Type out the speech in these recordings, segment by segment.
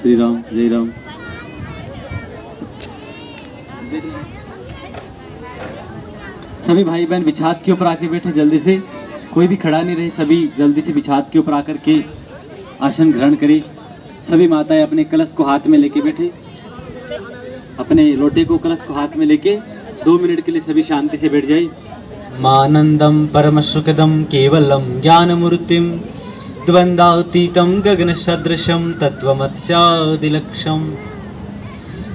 श्री राम, जय राम। सभी भाई बहन बिछात के ऊपर आके बैठे जल्दी से, कोई भी खड़ा नहीं रहे, सभी जल्दी से बिछात के ऊपर आकर के आसन ग्रहण करें। सभी माताएं अपने कलश को हाथ में लेके बैठे, अपने लोटे को कलश को हाथ में लेके 2 मिनट के लिए सभी शांति से बैठ जाए। मानंदम परम सुखदम केवलम ज्ञानमूर्तिम द्वंद्वातीतं गगन सदृशम तत्वमस्यादिलक्ष्यम्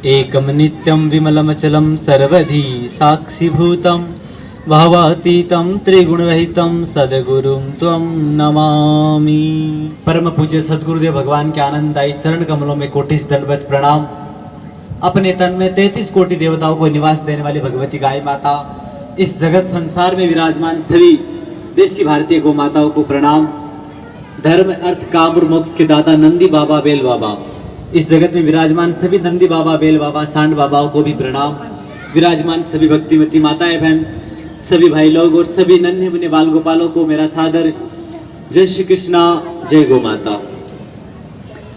एकम नित्यं विमलमचलं सर्वधि साक्षिभूतं भावातीतं त्रिगुणरहितं सद्गुरुं त्वं नमामि। परम पूज्य सद्गुरुदेव भगवान के आनंददायी चरण कमलों में कोटि दंडवत प्रणाम। अपने तन में 33 कोटि देवताओं को निवास देने वाली भगवती गाय माता, इस जगत संसार में विराजमान सभी देशी भारतीय गौ माताओं को प्रणाम। धर्म अर्थ काम और मोक्ष के दाता नंदी बाबा बेल बाबा, इस जगत में विराजमान सभी नंदी बाबा बेल बाबा सांड बाबाओं को भी प्रणाम। विराजमान सभी भक्तिमती माताएं बहन, सभी भाई लोग और सभी नन्हे मुन्ने बाल गोपालों को मेरा सादर जय श्री कृष्णा, जय गौ माता।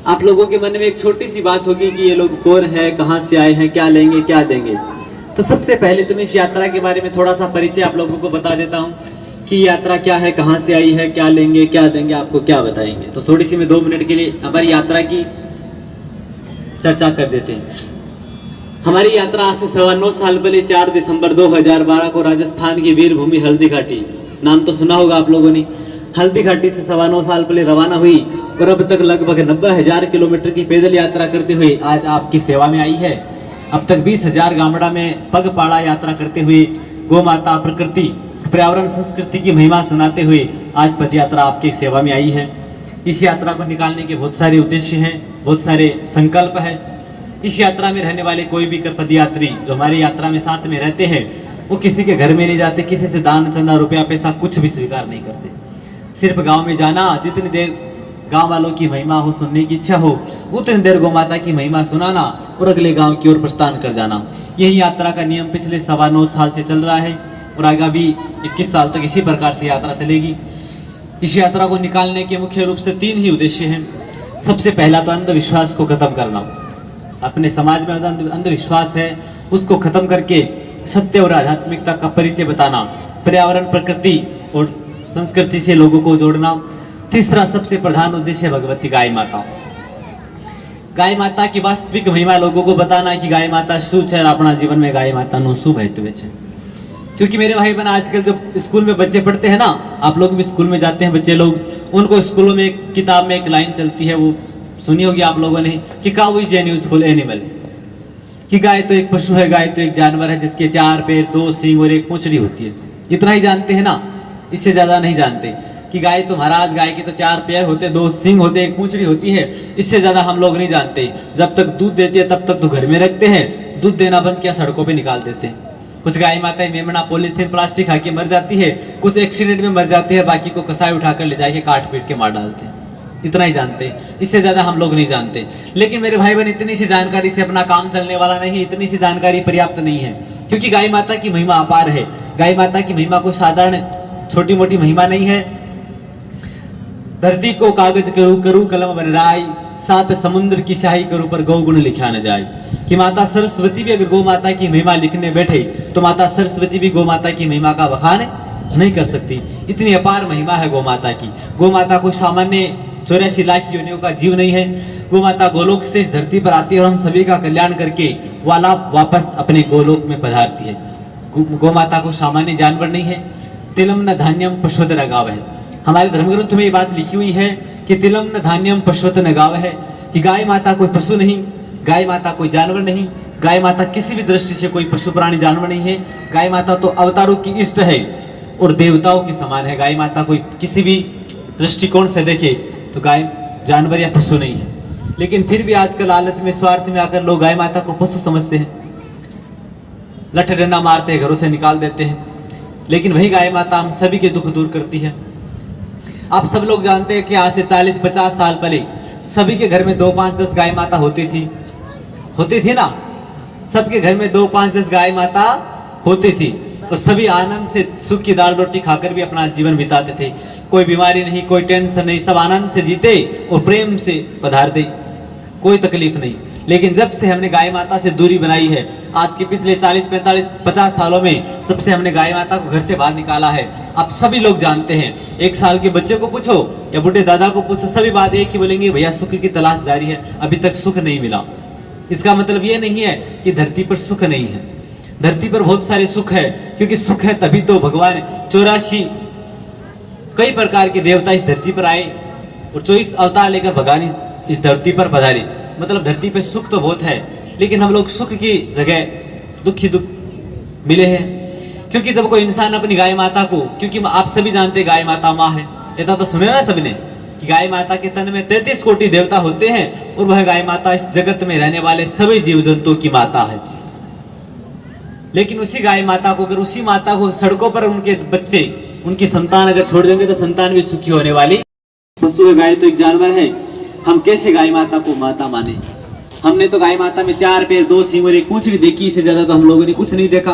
आप लोगों के मन में एक छोटी सी बात होगी कि ये लोग कौन है, कहाँ से आए हैं, क्या लेंगे क्या देंगे। तो सबसे पहले तो मैं इस यात्रा के बारे में थोड़ा सा परिचय आप लोगों को बता देता हूँ कि यात्रा क्या है, कहाँ से आई है, क्या लेंगे क्या देंगे, आपको क्या बताएंगे। तो थोड़ी सी मैं 2 मिनट के लिए हमारी यात्रा की चर्चा कर देते हैं। हमारी यात्रा आज से 9.25 साल पहले 4 दिसंबर 2012 को राजस्थान की वीर भूमि हल्दी घाटी, नाम तो सुना होगा आप लोगों ने, हल्दी घाटी से 9.25 साल पहले रवाना हुई और अब तक लगभग 90,000 किलोमीटर की पैदल यात्रा करते हुए आज आपकी सेवा में आई है। अब तक 20,000 गामड़ा में पगपाड़ा यात्रा करते हुए गौ माता, प्रकृति, पर्यावरण, संस्कृति की महिमा सुनाते हुए आज पद यात्रा आपकी सेवा में आई है। इस यात्रा को निकालने के बहुत सारे उद्देश्य हैं, बहुत सारे संकल्प है। इस यात्रा में रहने वाले कोई भी पदयात्री जो हमारी यात्रा में साथ में रहते हैं, वो किसी के घर में नहीं जाते, किसी से दान चंदा रुपया पैसा कुछ भी स्वीकार नहीं करते। सिर्फ गांव में जाना, जितनी देर गांव वालों की महिमा हो, सुनने की इच्छा हो, उतनी देर गौ माता की महिमा सुनाना और अगले गांव की ओर प्रस्थान कर जाना। यही यात्रा का नियम पिछले 9.25 साल से चल रहा है और आगे भी 21 साल तक इसी प्रकार से यात्रा चलेगी। इस यात्रा को निकालने के मुख्य रूप से 3 ही उद्देश्य हैं। सबसे पहला तो अंधविश्वास को खत्म करना। अपने समाज में अंधविश्वास है, उसको खत्म करके सत्य और आध्यात्मिकता का परिचय बताना। पर्यावरण, प्रकृति और संस्कृति से लोगों को जोड़ना। तीसरा सबसे प्रधान उद्देश्य भगवती गाय माता, गाय माता की वास्तविक महिमा लोगों को बताना कि गाय माता શું છે, अपना जीवन में गाय माता नो શું महत्व है। क्योंकि मेरे भाई बहन, आजकल जो स्कूल में बच्चे पढ़ते हैं ना, आप लोग भी स्कूल में जाते हैं बच्चे लोग, उनको स्कूलों में एक किताब में एक लाइन चलती है, वो सुनी होगी आप लोगों ने, कि cow is an useful animal, कि गाय तो एक पशु है, गाय तो एक जानवर है जिसके 4 पैर, 2 सींग और 1 पूंछड़ी होती है। इतना ही जानते हैं ना, इससे ज्यादा नहीं जानते कि गाय तो महाराज, गाय के तो 4 पैर होते, 2 सींग होते, 1 पूंछड़ी होती है। इससे ज्यादा हम लोग नहीं जानते। जब तक दूध देती है तब तक तो घर में रखते हैं, दूध देना बंद किया सड़कों पे निकाल देते हैं। कुछ गाय माताएं मेमना, पॉलीथीन, प्लास्टिक खा के मर जाती है, कुछ एक्सीडेंट में मर जाती है, बाकी को कसाई उठाकर ले जाके काट पीट के मार डालते हैं। इतना ही जानते हैं, इससे ज्यादा हम लोग नहीं जानते। लेकिन मेरे भाई बहन, इतनी सी जानकारी से अपना काम चलने वाला नहीं, इतनी सी जानकारी पर्याप्त नहीं है। क्योंकि गाय माता की महिमा अपार है। गाय माता की महिमा कोई साधारण छोटी मोटी महिमा नहीं है। धरती को कागज करूं करूं कलम बन राय, 7 समुद्र की शाही करूं पर गौ गुण लिखा न जाए। कि माता सरस्वती भी अगर गौ माता की महिमा लिखने बैठे तो माता सरस्वती भी गौ माता की महिमा का बखान नहीं कर सकती। इतनी अपार महिमा है गौ माता की। गौ माता कोई सामान्य 84 लाख योनियों का जीव नहीं है। गौ माता गोलोक से इस धरती पर आती है और हम सभी का कल्याण करके वापस अपने गोलोक में पधारती है। गौ माता को सामान्य जानवर नहीं है। तिलम न धान्यम पशुवत न गाव है। हमारे धर्म ग्रंथ में ये बात लिखी हुई है कि तिलम न धान्यम पशुवत न गाव है, कि गाय माता कोई पशु नहीं, गाय माता कोई जानवर नहीं, गाय माता किसी भी दृष्टि से कोई पशु प्राणी जानवर नहीं है। गाय माता तो अवतारों की इष्ट है और देवताओं के समान है। गाय माता कोई किसी भी दृष्टिकोण से देखे तो गाय जानवर या पशु नहीं है। लेकिन फिर भी आजकल लालच में, स्वार्थ में आकर लोग गाय माता को पशु समझते हैं, लठ डंडा मारते हैं, घरों से निकाल देते हैं। लेकिन वही गाय माता हम सभी के दुख दूर करती है। आप सब लोग जानते हैं कि आज से 40-50 साल पहले सभी के घर में 2, 5, 10 गाय माता होती थी ना। सबके घर में 2, 5, 10 गाय माता होती थी और सभी आनंद से सुख की दाल रोटी खाकर भी अपना जीवन बिताते थे। कोई बीमारी नहीं, कोई टेंशन नहीं, सब आनंद से जीते और प्रेम से पधारते। कोई तकलीफ नहीं। लेकिन जब से हमने गाय माता से दूरी बनाई है, आज के पिछले 40, 45, 50 सालों में जब से हमने गाय माता को घर से बाहर निकाला है, आप सभी लोग जानते हैं। 1 साल के बच्चे को पूछो या बूढ़े दादा को पूछो, सभी बात एक ही बोलेंगे, भैया सुख की तलाश जारी है, अभी तक सुख नहीं मिला। इसका मतलब ये नहीं है कि धरती पर सुख नहीं है, धरती पर बहुत सारे सुख है, क्योंकि सुख है तभी तो भगवान 84 कई प्रकार के देवता इस धरती पर आए और 24 अवतार लेकर भगवान इस धरती पर पधारे। मतलब धरती पे सुख तो बहुत है, लेकिन हम लोग सुख की जगह दुख ही दुख मिले हैं। क्योंकि जब कोई इंसान अपनी गाय माता को, क्योंकि आप सभी जानते हैं गाय माता माँ है, ऐसा तो सुने ना सबने कि गाय माता के तन में 33 कोटि देवता होते हैं और वह गाय माता इस जगत में रहने वाले सभी जीव जंतुओं की माता है। लेकिन उसी गाय माता को, अगर उसी माता को सड़कों पर उनके बच्चे, उनकी संतान अगर छोड़ देंगे तो संतान भी सुखी होने वाली। पशु गाय तो एक जानवर है, हम कैसे गाय माता को माता माने? हमने तो गाय माता में 4 पैर 2 सींग और एक पूंछड़ी देखी, इससे ज्यादा तो हम लोगों ने कुछ नहीं देखा।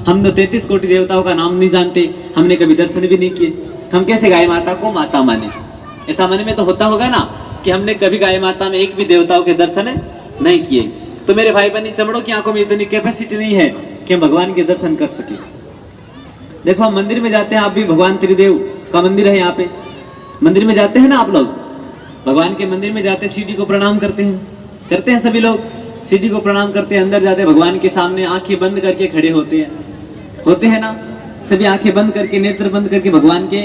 हम तो 33 कोटि देवताओं का नाम नहीं जानते, हमने कभी दर्शन भी नहीं किए, हम कैसे गाय माता को माता माने? ऐसा मन में तो होता होगा ना कि हमने कभी गाय माता में एक भी देवताओं के दर्शन नहीं किए। तो मेरे भाई बहनी, चमड़ों की आंखों में इतनी कैपेसिटी नहीं है कि हम भगवान के दर्शन कर सके। देखो हम मंदिर में जाते हैं, आप भी भगवान त्रिदेव का मंदिर है यहाँ पे, मंदिर में जाते हैं ना आप लोग, भगवान के मंदिर में जाते सीढ़ी को प्रणाम करते हैं सभी लोग, सीढ़ी को प्रणाम करते हैं, अंदर जाते भगवान के सामने आंखें बंद करके खड़े होते हैं ना, सभी आंखें बंद करके, नेत्र बंद करके भगवान के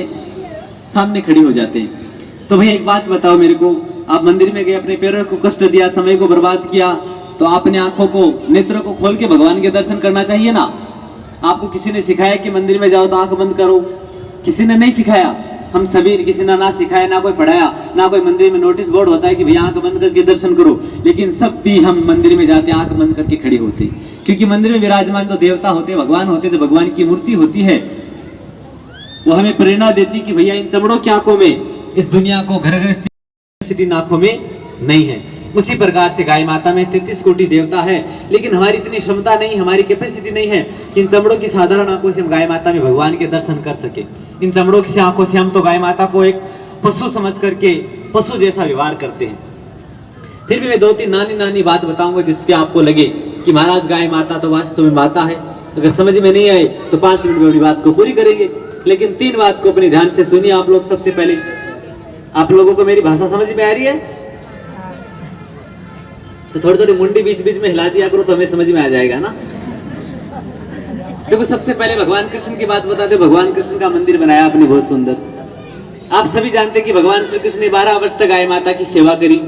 सामने खड़े हो जाते हैं। तो भाई एक बात बताओ मेरे को, आप मंदिर में गए, अपने पैरों को कष्ट दिया, समय को बर्बाद किया, तो आपने आंखों को, नेत्रों को खोल के भगवान के दर्शन करना चाहिए ना। आपको किसी ने सिखाया कि मंदिर में जाओ तो आंख बंद करो? किसी ने नहीं सिखाया। हम सभी, किसी ने ना सिखाया, ना कोई पढ़ाया, ना कोई मंदिर में नोटिस बोर्ड होता है कि भैया आंख बंद करके दर्शन करो। लेकिन सब भी हम मंदिर में जाते आंख बंद करके खड़े होते, क्योंकि मंदिर में विराजमान तो देवता होते, भगवान होते, जो भगवान की मूर्ति होती है वो हमें प्रेरणा देती कि भैया इन चमड़ों की आंखों में इस दुनिया को घर घर आंखों में नहीं है। उसी प्रकार से गाय माता में 33 कोटि देवता है, लेकिन हमारी इतनी क्षमता नहीं, हमारी कैपेसिटी नहीं है कि इन चमड़ों की साधारण आंखों से हम गाय माता में भगवान के दर्शन कर सके। इन चमड़ों की आंखों से हम तो गाय माता को एक पशु समझ करके पशु जैसा व्यवहार करते हैं। फिर भी मैं 2-3 नानी बात बताऊंगा जिससे आपको लगे कि महाराज गाय माता तो वास्तव में माता है। अगर समझ में नहीं आए तो 5 मिनट में अपनी बात को पूरी करेंगे, लेकिन 3 बात को अपने ध्यान से सुनिए आप लोग। सबसे पहले, आप लोगों को मेरी भाषा समझ में आ रही है? तो थोड़ी थोड़ी मुंडी बीच बीच में हिला दिया करो तो हमें समझ में आ जाएगा ना। देखो सबसे पहले भगवान कृष्ण की बात बताते। भगवान कृष्ण का मंदिर बनाया आपने बहुत सुंदर। आप सभी जानते हैं कि भगवान श्री कृष्ण ने 12 वर्ष तक गाय माता की सेवा करी।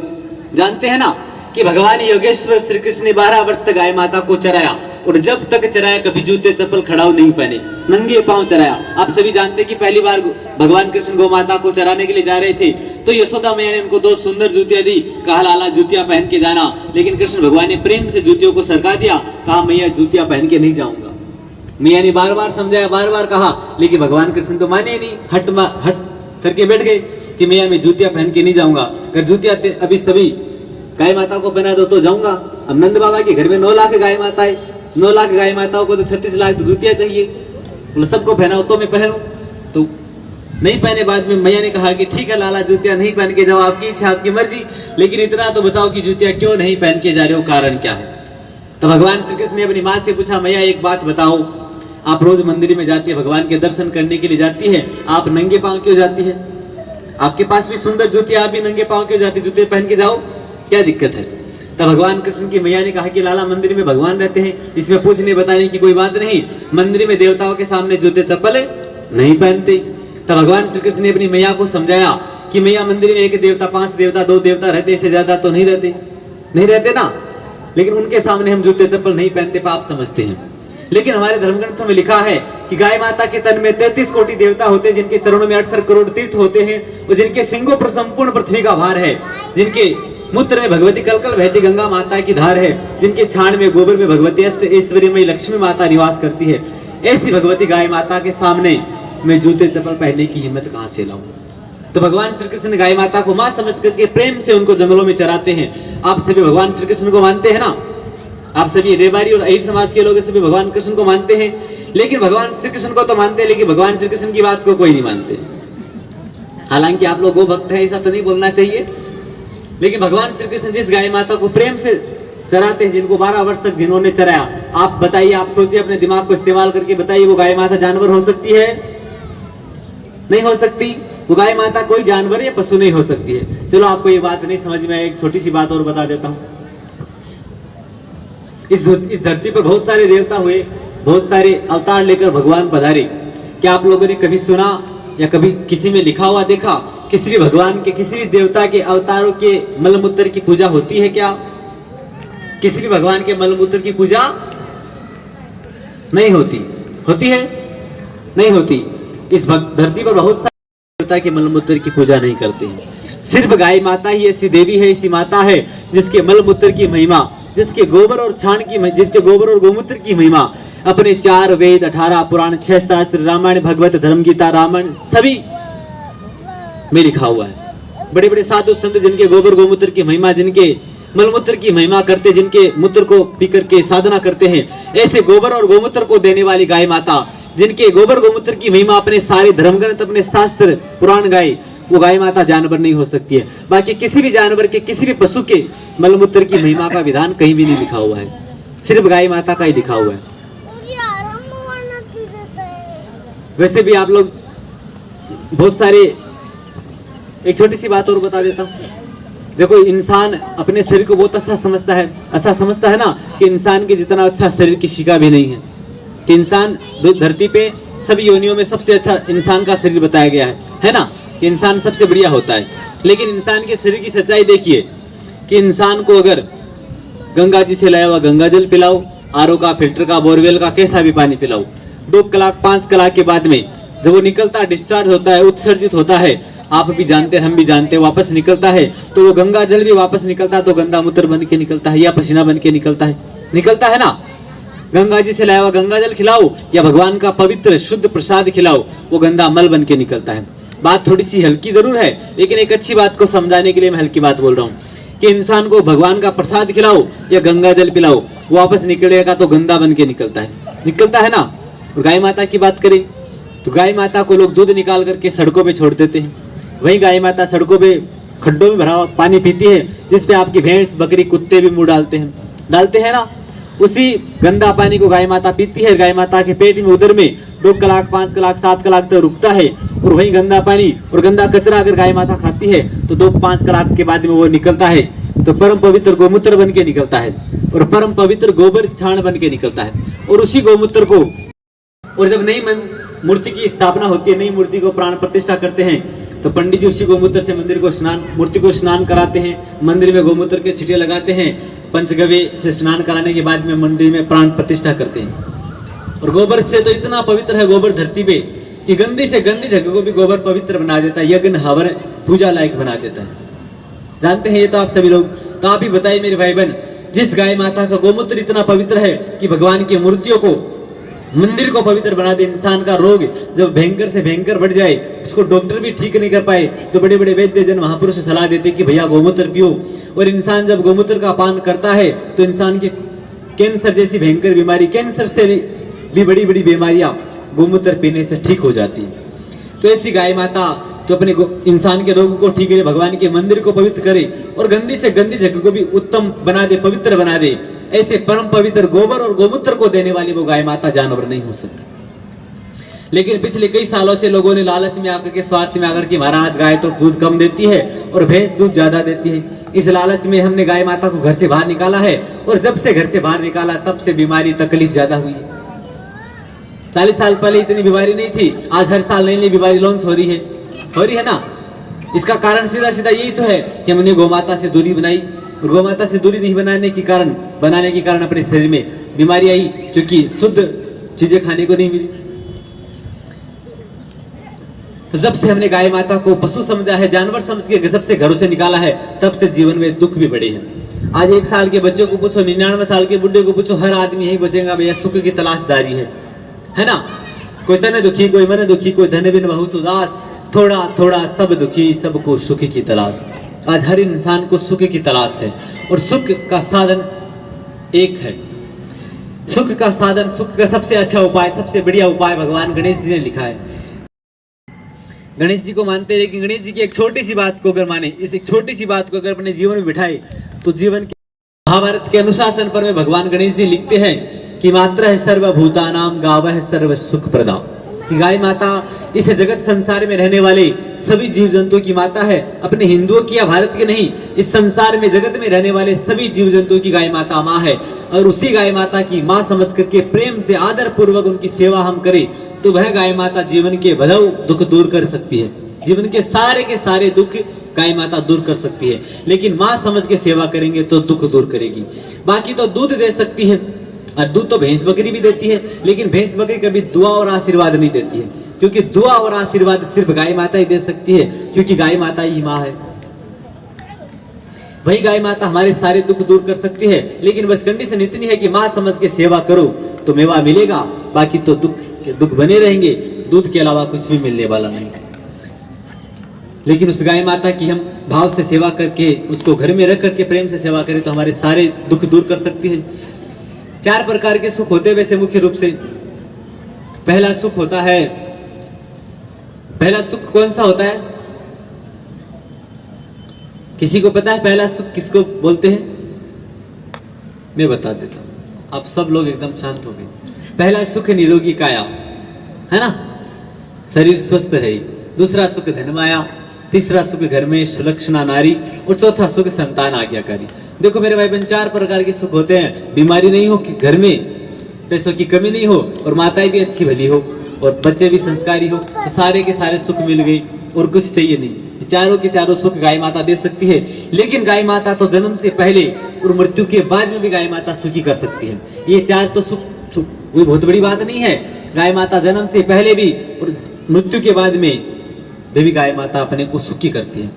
जानते हैं ना कि भगवान योगेश्वर श्री कृष्ण ने 12 वर्ष तक गाय माता को चराया, और जब तक चराया कभी जूते चप्पल खड़ाऊ नहीं पहने, नंगे पांव चराया। आप सभी जानते हैं कि पहली बार भगवान कृष्ण गौ माता को चराने के लिए जा रहे थे तो यशोदा मैया ने उनको 2 सुंदर जूतियां दी, कहा लाला जूतियां पहन के जाना। लेकिन कृष्ण भगवान ने प्रेम से जूतियों को सरका दिया, कहा मैया जूतियां पहन के नहीं जाऊंगा। मैया ने बार बार समझाया, बार बार कहा, लेकिन भगवान कृष्ण तो माने नहीं, हट करके बैठ गए कि मैया मैं जूतियां पहन के नहीं जाऊंगा। अगर जूतियां अभी सभी गाय माता को पहना दो तो जाऊंगा। अब नंद बाबा के घर में 9 लाख गाय माता है, 9 लाख गाय माताओं को तो 36 लाख जूतियां चाहिए, बोले सबको पहनाओ तो मैं पहनूं। तो नहीं पहने, बाद में मैया ने कहा कि ठीक है लाला जूतियां नहीं पहन के जाओ, आपकी इच्छा आपकी मर्जी, लेकिन इतना तो बताओ कि जूतियां क्यों नहीं पहन के जा रहे हो, कारण क्या है? तो भगवान श्री कृष्ण ने अपनी माँ से पूछा, मैया एक बात बताओ, आप रोज मंदिर में जाती है, भगवान के दर्शन करने के लिए जाती है, आप नंगे पांव क्यों जाती है? आपके पास भी सुंदर जूतियां, आप भी नंगे पांव क्यों जाती? जूते पहन के जाओ, क्या दिक्कत है? तब भगवान कृष्ण की मैया ने कहा कि लाला मंदिर में भगवान रहते हैं, इसमें पूछने बताने की कोई बात नहीं, मंदिर में देवताओं के सामने जूते चप्पल नहीं पहनते। तब भगवान श्री कृष्ण ने अपनी मैया को समझाया कि मैया मंदिर में 1 देवता, 5 देवता, 2 देवता रहते, इससे ज्यादा तो नहीं रहते ना, लेकिन उनके सामने हम जूते चप्पल नहीं पहनते, पाप समझते हैं। लेकिन हमारे धर्म ग्रंथों में लिखा है कि गाय माता के तन में 33 कोटि देवता होते हैं, जिनके चरणों में 68 करोड़ तीर्थ होते हैं, और जिनके सिंगों पर संपूर्ण पृथ्वी का भार है, जिनके मूत्र में भगवती कलकल बहती गंगा माता की धार है, जिनके छाण में गोबर में भगवती अष्ट ऐश्वर्यमयी लक्ष्मी माता निवास करती है। ऐसी भगवती गाय माता के सामने मैं जूते चप्पल पहनने की हिम्मत कहां से लाऊं? तो भगवान श्री कृष्ण गाय माता को मां समझ करके प्रेम से उनको जंगलों में चराते हैं। आप सभी भगवान श्री कृष्ण को मानते हैं ना, आप सभी रेबारी और अहिर समाज के लोग सभी भगवान कृष्ण को मानते हैं, लेकिन भगवान श्री कृष्ण को तो मानते हैं, लेकिन भगवान श्री कृष्ण की बात को कोई नहीं मानते। हालांकि आप लोग गो भक्त है, ऐसा तो नहीं बोलना चाहिए, लेकिन भगवान श्री कृष्ण जिस गाय माता को प्रेम से चराते हैं, जिनको 12 वर्ष तक जिन्होंने चराया, आप बताइए, आप सोचिए, अपने दिमाग को इस्तेमाल करके बताइए, वो गाय माता जानवर हो सकती है? नहीं हो सकती। वो गाय माता कोई जानवर या पशु नहीं हो सकती है। चलो आपको ये बात नहीं समझ में, एक छोटी सी बात और बता देता हूँ। इस धरती पर बहुत सारे देवता हुए, बहुत सारे अवतार लेकर भगवान पधारे। क्या आप लोगों ने कभी सुना या कभी किसी में लिखा हुआ देखा, किसी भी भगवान के, किसी भी देवता के अवतारों के मलमूत्र की पूजा होती है क्या? किसी भी भगवान के मलमूत्र की पूजा नहीं होती। होती है? नहीं होती। इस धरती पर बहुत सारे देवता के मलमूत्र की पूजा नहीं करते हैं। सिर्फ गाय माता ही ऐसी देवी है, ऐसी माता है जिसके मलमूत्र की महिमा, जिसके गोबर और छाण की, जिसके गोबर और गोमूत्र की महिमा अपने 4 वेद, 18 पुराण, 6 शास्त्र, रामायण, भगवत, धर्म गीता, रामायण सभी में लिखा हुआ है। बड़े बड़े साधु संत जिनके गोबर गोमूत्र की महिमा, जिनके मलमूत्र की महिमा करते, जिनके मूत्र को पी करके साधना करते हैं, ऐसे गोबर और गोमूत्र को देने वाली गाय माता, जिनके गोबर गोमूत्र की महिमा अपने सारे धर्मग्रंथ, अपने शास्त्र पुराण गाय, वो गाय माता जानवर नहीं हो सकती है। बाकी किसी भी जानवर के, किसी भी पशु के मलमूत्र की महिमा का विधान कहीं भी नहीं लिखा हुआ है, सिर्फ गाय माता का ही लिखा हुआ है। वैसे भी आप लोग बहुत सारे, एक छोटी सी बात और बता देता हूँ। देखो, इंसान अपने शरीर को बहुत अच्छा समझता है, ऐसा समझता है ना कि इंसान के जितना अच्छा शरीर किसी का भी नहीं है, कि इंसान धरती पे सभी योनियों में सबसे अच्छा इंसान का शरीर बताया गया है ना, कि इंसान सबसे बढ़िया होता है। लेकिन इंसान के शरीर की सच्चाई देखिए कि इंसान को अगर गंगा जी से लाया हुआ गंगा जल पिलाओ, आरओ का, फिल्टर का, बोरवेल का, कैसा भी पानी पिलाओ, 2 कलाक 5 कलाक के बाद में जब वो निकलता, डिस्चार्ज होता है, उत्सर्जित होता है, आप भी जानते हैं, हम भी जानते हैं, वापस निकलता है, तो वो गंगा जल भी वापस निकलता है तो गंदा मूत्र बन के निकलता है या पसीना बन के निकलता है ना। गंगा जी से लाया हुआ गंगा जल खिलाओ या भगवान का पवित्र शुद्ध प्रसाद खिलाओ, वो गंदा मल बन के निकलता है। बात थोड़ी सी हल्की जरूर है, लेकिन एक अच्छी बात को समझाने के लिए मैं हल्की बात बोल रहा हूँ कि इंसान को भगवान का प्रसाद खिलाओ या गंगा जल पिलाओ, वापस निकलेगा तो गंदा बन के निकलता है ना। और गाय माता की बात करें तो गाय माता को लोग दूध निकाल करके सड़कों पे छोड़ देते हैं। वही गाय माता सड़कों पे खड्डों में भरा हुआ पानी पीती है, जिसपे आपकी भैंस, बकरी, कुत्ते भी मुंह डालते हैं ना। उसी गंदा पानी को गाय माता पीती है। गाय माता के पेट में, उदर में 2 कलाक 5 कलाक 7 कलाक तक रुकता है, और वही गंदा पानी और गंदा कचरा अगर गाय माता खाती है तो 2-5 कलाक के बाद में वो निकलता है तो परम पवित्र गोमूत्र बन के निकलता है, और परम पवित्र गोबर छाण बन के निकलता है। और उसी गोमूत्र को, और जब नई मूर्ति की स्थापना होती है, नई मूर्ति को प्राण प्रतिष्ठा करते हैं, तो पंडित जी उसी गोमूत्र से मूर्ति को स्नान कराते हैं, मंदिर में गोमूत्र के छिटे लगाते हैं, पंचगव्य से स्नान कराने के बाद में मंदिर में प्राण प्रतिष्ठा करते हैं। और गोबर से तो इतना पवित्र है गोबर धरती पे कि गंदी से गंदी जगह को भी गोबर पवित्र बना देता है, यज्ञ हवन पूजा लायक बना देता है। जानते हैं ये तो आप सभी लोग। तो आप ही बताइए मेरे भाई बहन, जिस गाय माता का गोमूत्र इतना पवित्र है कि भगवान की मूर्तियों को, मंदिर को पवित्र बना दे, इंसान का रोग जब भयंकर से भयंकर बढ़ जाए, उसको डॉक्टर भी ठीक नहीं कर पाए, तो बड़े बड़े वैद्य जन महापुरुष सलाह देते कि भैया गोमूत्र पियो। और इंसान जब गोमूत्र का पान करता है तो इंसान के कैंसर जैसी भयंकर बीमारी, कैंसर से भी बड़ी बड़ी बीमारियां गोमूत्र पीने से ठीक हो जाती है। तो ऐसी गाय माता जो अपने इंसान के रोग को ठीक करे, भगवान के मंदिर को पवित्र करे और गंदी से गंदी जगह को भी उत्तम बना दे, पवित्र बना दे, ऐसे परम पवित्र गोबर और गोमूत्र को देने वाली वो गाय माता जानवर नहीं हो सकती। लेकिन पिछले कई सालों से लोगों ने लालच में आकर के, स्वार्थ में आकर के, महाराज गाय तो दूध कम देती है और भैंस दूध ज्यादा देती है, इस लालच में हमने गाय माता को घर से बाहर निकाला है। और जब से घर से बाहर निकाला तब से बीमारी, तकलीफ ज्यादा हुई है। 40 साल पहले इतनी बीमारी नहीं थी, आज हर साल नई नई बीमारी लॉन्च हो रही है ना। इसका कारण सीधा सीधा यही तो है कि हमने गौमाता से दूरी बनाई, और गौमाता से दूरी नहीं बनाने के कारण अपने शरीर में बीमारी आई, क्योंकि शुद्ध चीजें खाने को नहीं मिली। तो जब से हमने गाय माता को पशु समझा है, जानवर समझ के गजब से घरों से निकाला है, तब से जीवन में दुख भी बढ़े हैं। आज 1 साल के बच्चों को पूछो, 99 साल के बुढ़े को पूछो, हर आदमी यही बचेगा भैया, सुख की तलाशदारी है ना। कोई तने दुखी, कोई मन दुखी, कोई धन बिन बहुत उदास, थोड़ा थोड़ा सब दुखी, सबको सुख की तलाश। आज हर इंसान को सुख की तलाश है, और सुख का साधन एक है। सुख का साधन, सुख का सबसे अच्छा उपाय, सबसे बढ़िया उपाय भगवान गणेश जी ने लिखा है। गणेश जी को मानते हैं, लेकिन गणेश जी की एक छोटी सी बात को अगर माने, इस एक छोटी सी बात को अगर अपने जीवन में बिठाए तो जीवन के महाभारत के अनुशासन पर्व में भगवान गणेश जी लिखते हैं कि मात्र है सर्वभूतानाम गावः सर्व सुख प्रदा, कि गाय माता इस जगत संसार में रहने वाले सभी जीव जंतुओं की माता है। अपने हिंदुओं की या भारत की नहीं, इस संसार में जगत में रहने वाले सभी जीव जंतुओं की गाय माता माँ है। और उसी गाय माता की माँ समझ करके प्रेम से आदर पूर्वक उनकी सेवा हम करें तो वह गाय माता जीवन के भदौ दुख दूर कर सकती है। जीवन के सारे दुख गाय माता दूर कर सकती है, लेकिन माँ समझ के सेवा करेंगे तो दुख दूर करेगी। बाकी तो दूध दे सकती है, और दूध तो भैंस बकरी भी देती है, लेकिन भैंस बकरी कभी दुआ और आशीर्वाद नहीं देती है, क्योंकि दुआ और आशीर्वाद सिर्फ गाय माता ही दे सकती है, क्योंकि गाय माता ही माँ है। वही गाय माता हमारे सारे दुख दूर कर सकती है, लेकिन बस कंडीशन इतनी है कि माँ समझ के सेवा करो तो मेवा मिलेगा, बाकी तो दुख बने रहेंगे, दूध के अलावा कुछ भी मिलने वाला नहीं। लेकिन उस गाय माता की हम भाव से सेवा करके, उसको घर में रख करके प्रेम से सेवा करें तो हमारे सारे दुख दूर कर सकती है। 4 प्रकार के सुख होते हैं वैसे मुख्य रूप से। पहला सुख होता है, पहला सुख कौन सा होता है? किसी को पता है पहला सुख किसको बोलते हैं? मैं बता देता हूं, आप सब लोग एकदम शांत हो गए। पहला सुख निरोगी काया, है ना, शरीर स्वस्थ है। दूसरा सुख धनमाया, तीसरा सुख घर में सुलक्षणा नारी, और चौथा सुख संतान आज्ञाकारी। देखो मेरे भाई बहन, 4 प्रकार के सुख होते हैं। बीमारी नहीं हो, कि घर में पैसों की कमी नहीं हो, और माताएं भी अच्छी भली हो, और बच्चे भी संस्कारी हो, तो सारे के सारे सुख मिल गए और कुछ चाहिए नहीं। चारों के चारों सुख गाय माता दे सकती है। लेकिन गाय माता तो जन्म से पहले और मृत्यु के बाद में भी गाय माता सुखी कर सकती है। ये 4 तो सुख कोई बहुत बड़ी बात नहीं है। गाय माता जन्म से पहले भी और मृत्यु के बाद में भी गाय माता अपने को सुखी करती है।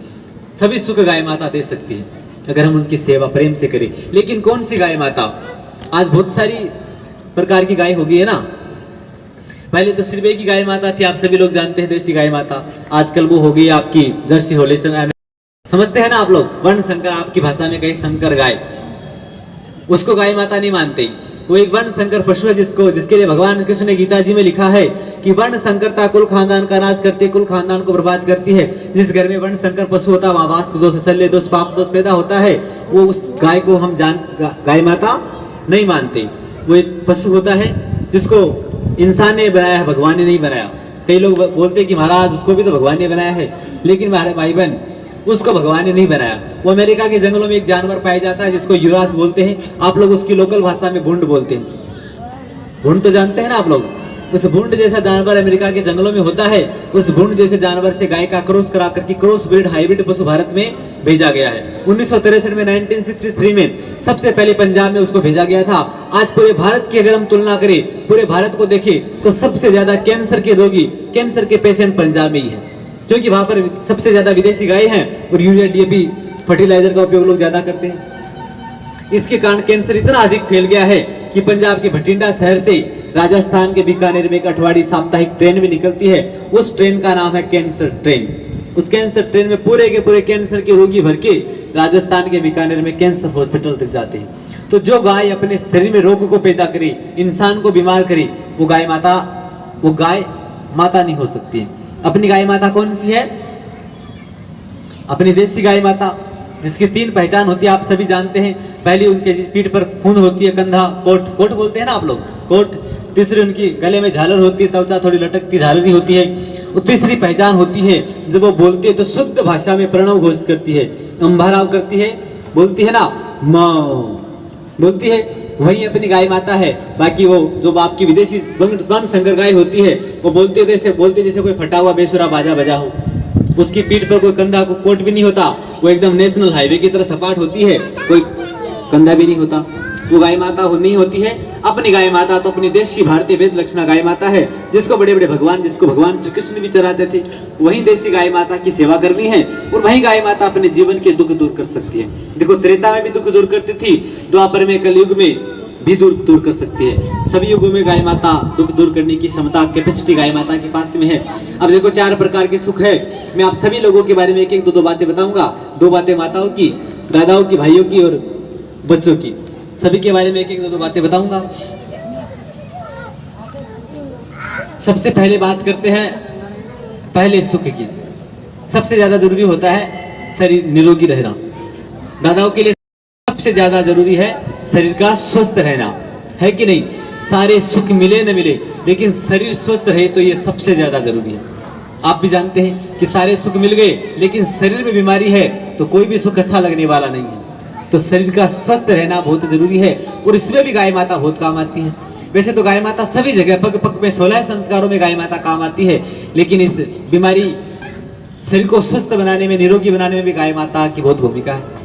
सभी सुख गाय माता दे सकती है अगर हम उनकी सेवा प्रेम से करें। लेकिन कौन सी गाय माता? आज बहुत सारी प्रकार की गाय हो गई है ना। पहले तो सिर्फ एक ही गाय माता थी, आप सभी लोग जानते हैं, देसी गाय माता। आजकल वो हो गई आपकी जर्सी होलेसन, समझते हैं ना आप लोग, वर्ण संकर, आपकी भाषा में कहीं संकर गाय, उसको गाय माता नहीं मानते। वो एक वर्ण संकर पशु है जिसके लिए भगवान कृष्ण ने गीता जी में लिखा है कि वर्ण संकरता कुल खानदान का नाश करती है, कुल खानदान को बर्बाद करती है। जिस घर में वर्ण संकर पशु होता है वहां वास्तु दोष, शल्य दोष, पाप दोष पैदा होता है। वो उस गाय को हम गाय माता नहीं मानते। वो एक पशु होता है जिसको इंसान ने बनाया है, भगवान ने नहीं बनाया। कई लोग बोलते हैं कि महाराज उसको भी तो भगवान ने बनाया है, लेकिन हमारे भाई बहन उसको भगवान ने नहीं बनाया। वो अमेरिका के जंगलों में एक जानवर पाया जाता है जिसको युरास बोलते हैं। आप लोग उसकी लोकल भाषा में भूंड बोलते हैं। भूंड तो जानते हैं ना आप लोग। उस भूंड जैसा जानवर अमेरिका के जंगलों में होता है। उस भूंड जैसे जानवर से गाय का क्रॉस करा करके क्रॉस ब्रीड हाइब्रिड पशु भारत में भेजा गया है। 1963 में 1963 में सबसे पहले पंजाब में उसको भेजा गया था। आज पूरे भारत की अगर हम तुलना करें, पूरे भारत को देखें तो सबसे ज्यादा कैंसर के रोगी, कैंसर के पेशेंट पंजाब में ही है, क्योंकि वहां पर सबसे ज्यादा विदेशी गाय हैं और यूरिया डीएपी फर्टिलाइजर का उपयोग लोग ज्यादा करते हैं। इसके कारण कैंसर इतना अधिक फैल गया है कि पंजाब के भटिंडा शहर से राजस्थान के बीकानेर में एक अठवाड़ी साप्ताहिक ट्रेन भी निकलती है। उस ट्रेन का नाम है कैंसर ट्रेन। उस कैंसर ट्रेन में पूरे के पूरे कैंसर के रोगी भर के राजस्थान के बीकानेर में कैंसर हॉस्पिटल तक जाते हैं। तो जो गाय अपने शरीर में रोग को पैदा करे, इंसान को बीमार करे, वो गाय माता नहीं हो सकती है। अपनी गाय माता कौन सी है? अपनी देसी गाय माता, जिसकी 3 पहचान होती है, आप सभी जानते हैं। पहली उनके पीठ पर खून होती है, कंधा कोट बोलते हैं ना आप लोग, कोट। तीसरी उनकी गले में झालर होती है, त्वचा थोड़ी लटकती झालरी होती है। और तीसरी पहचान होती है, जब वो बोलती है तो शुद्ध भाषा में प्रणव घोष करती है, अंबाराव करती है, बोलती है ना माँ बोलती है, वही अपनी गाय माता है। बाकी वो जो आपकी विदेशी वर्ण संकर गाय होती है, वो बोलती है जैसे कोई फटा हुआ बेसुरा बाजा बजा हो। उसकी पीठ पर कोई कंधा को कोट भी नहीं होता, वो एकदम नेशनल हाईवे की तरह सपाट होती है, कोई कंधा भी नहीं होता। वो गाय माता नहीं होती है। अपनी गाय माता तो अपनी देशी भारतीय वेद लक्षणा गाय माता है, जिसको भगवान श्री कृष्ण भी चराते थे। वही देशी गाय माता की सेवा करनी है और वही गाय माता अपने जीवन के दुख दूर कर सकती है। देखो, त्रेता में भी दुख दूर करती थी, द्वापर में, कलयुग में भी दूर कर सकती है। सभी युगों में गाय माता दुख दूर करने की क्षमता, कैपेसिटी गाय माता के पास में है। अब देखो, 4 प्रकार के सुख है। मैं आप सभी लोगों के बारे में एक 2 बातें बताऊंगा। 2 बातें माताओं की, दादाओं की, भाइयों की और बच्चों की, सभी के बारे में एक 2 बातें बताऊंगा। सबसे पहले बात करते हैं पहले सुख की। सबसे ज्यादा जरूरी होता है शरीर निरोगी रहना। दादाओं के लिए सबसे ज्यादा जरूरी है शरीर का स्वस्थ रहना, है कि नहीं? सारे सुख मिले न मिले, लेकिन शरीर स्वस्थ रहे तो ये सबसे ज्यादा जरूरी है। आप भी जानते हैं कि सारे सुख मिल गए लेकिन शरीर में बीमारी है तो कोई भी सुख अच्छा लगने वाला नहीं है। तो शरीर का स्वस्थ रहना बहुत जरूरी है, और इसमें भी गाय माता बहुत काम आती है। वैसे तो गाय माता सभी जगह पग पग में 16 संस्कारों में गाय माता काम आती है, लेकिन इस बीमारी शरीर को स्वस्थ बनाने में, निरोगी बनाने में भी गाय माता की बहुत भूमिका है।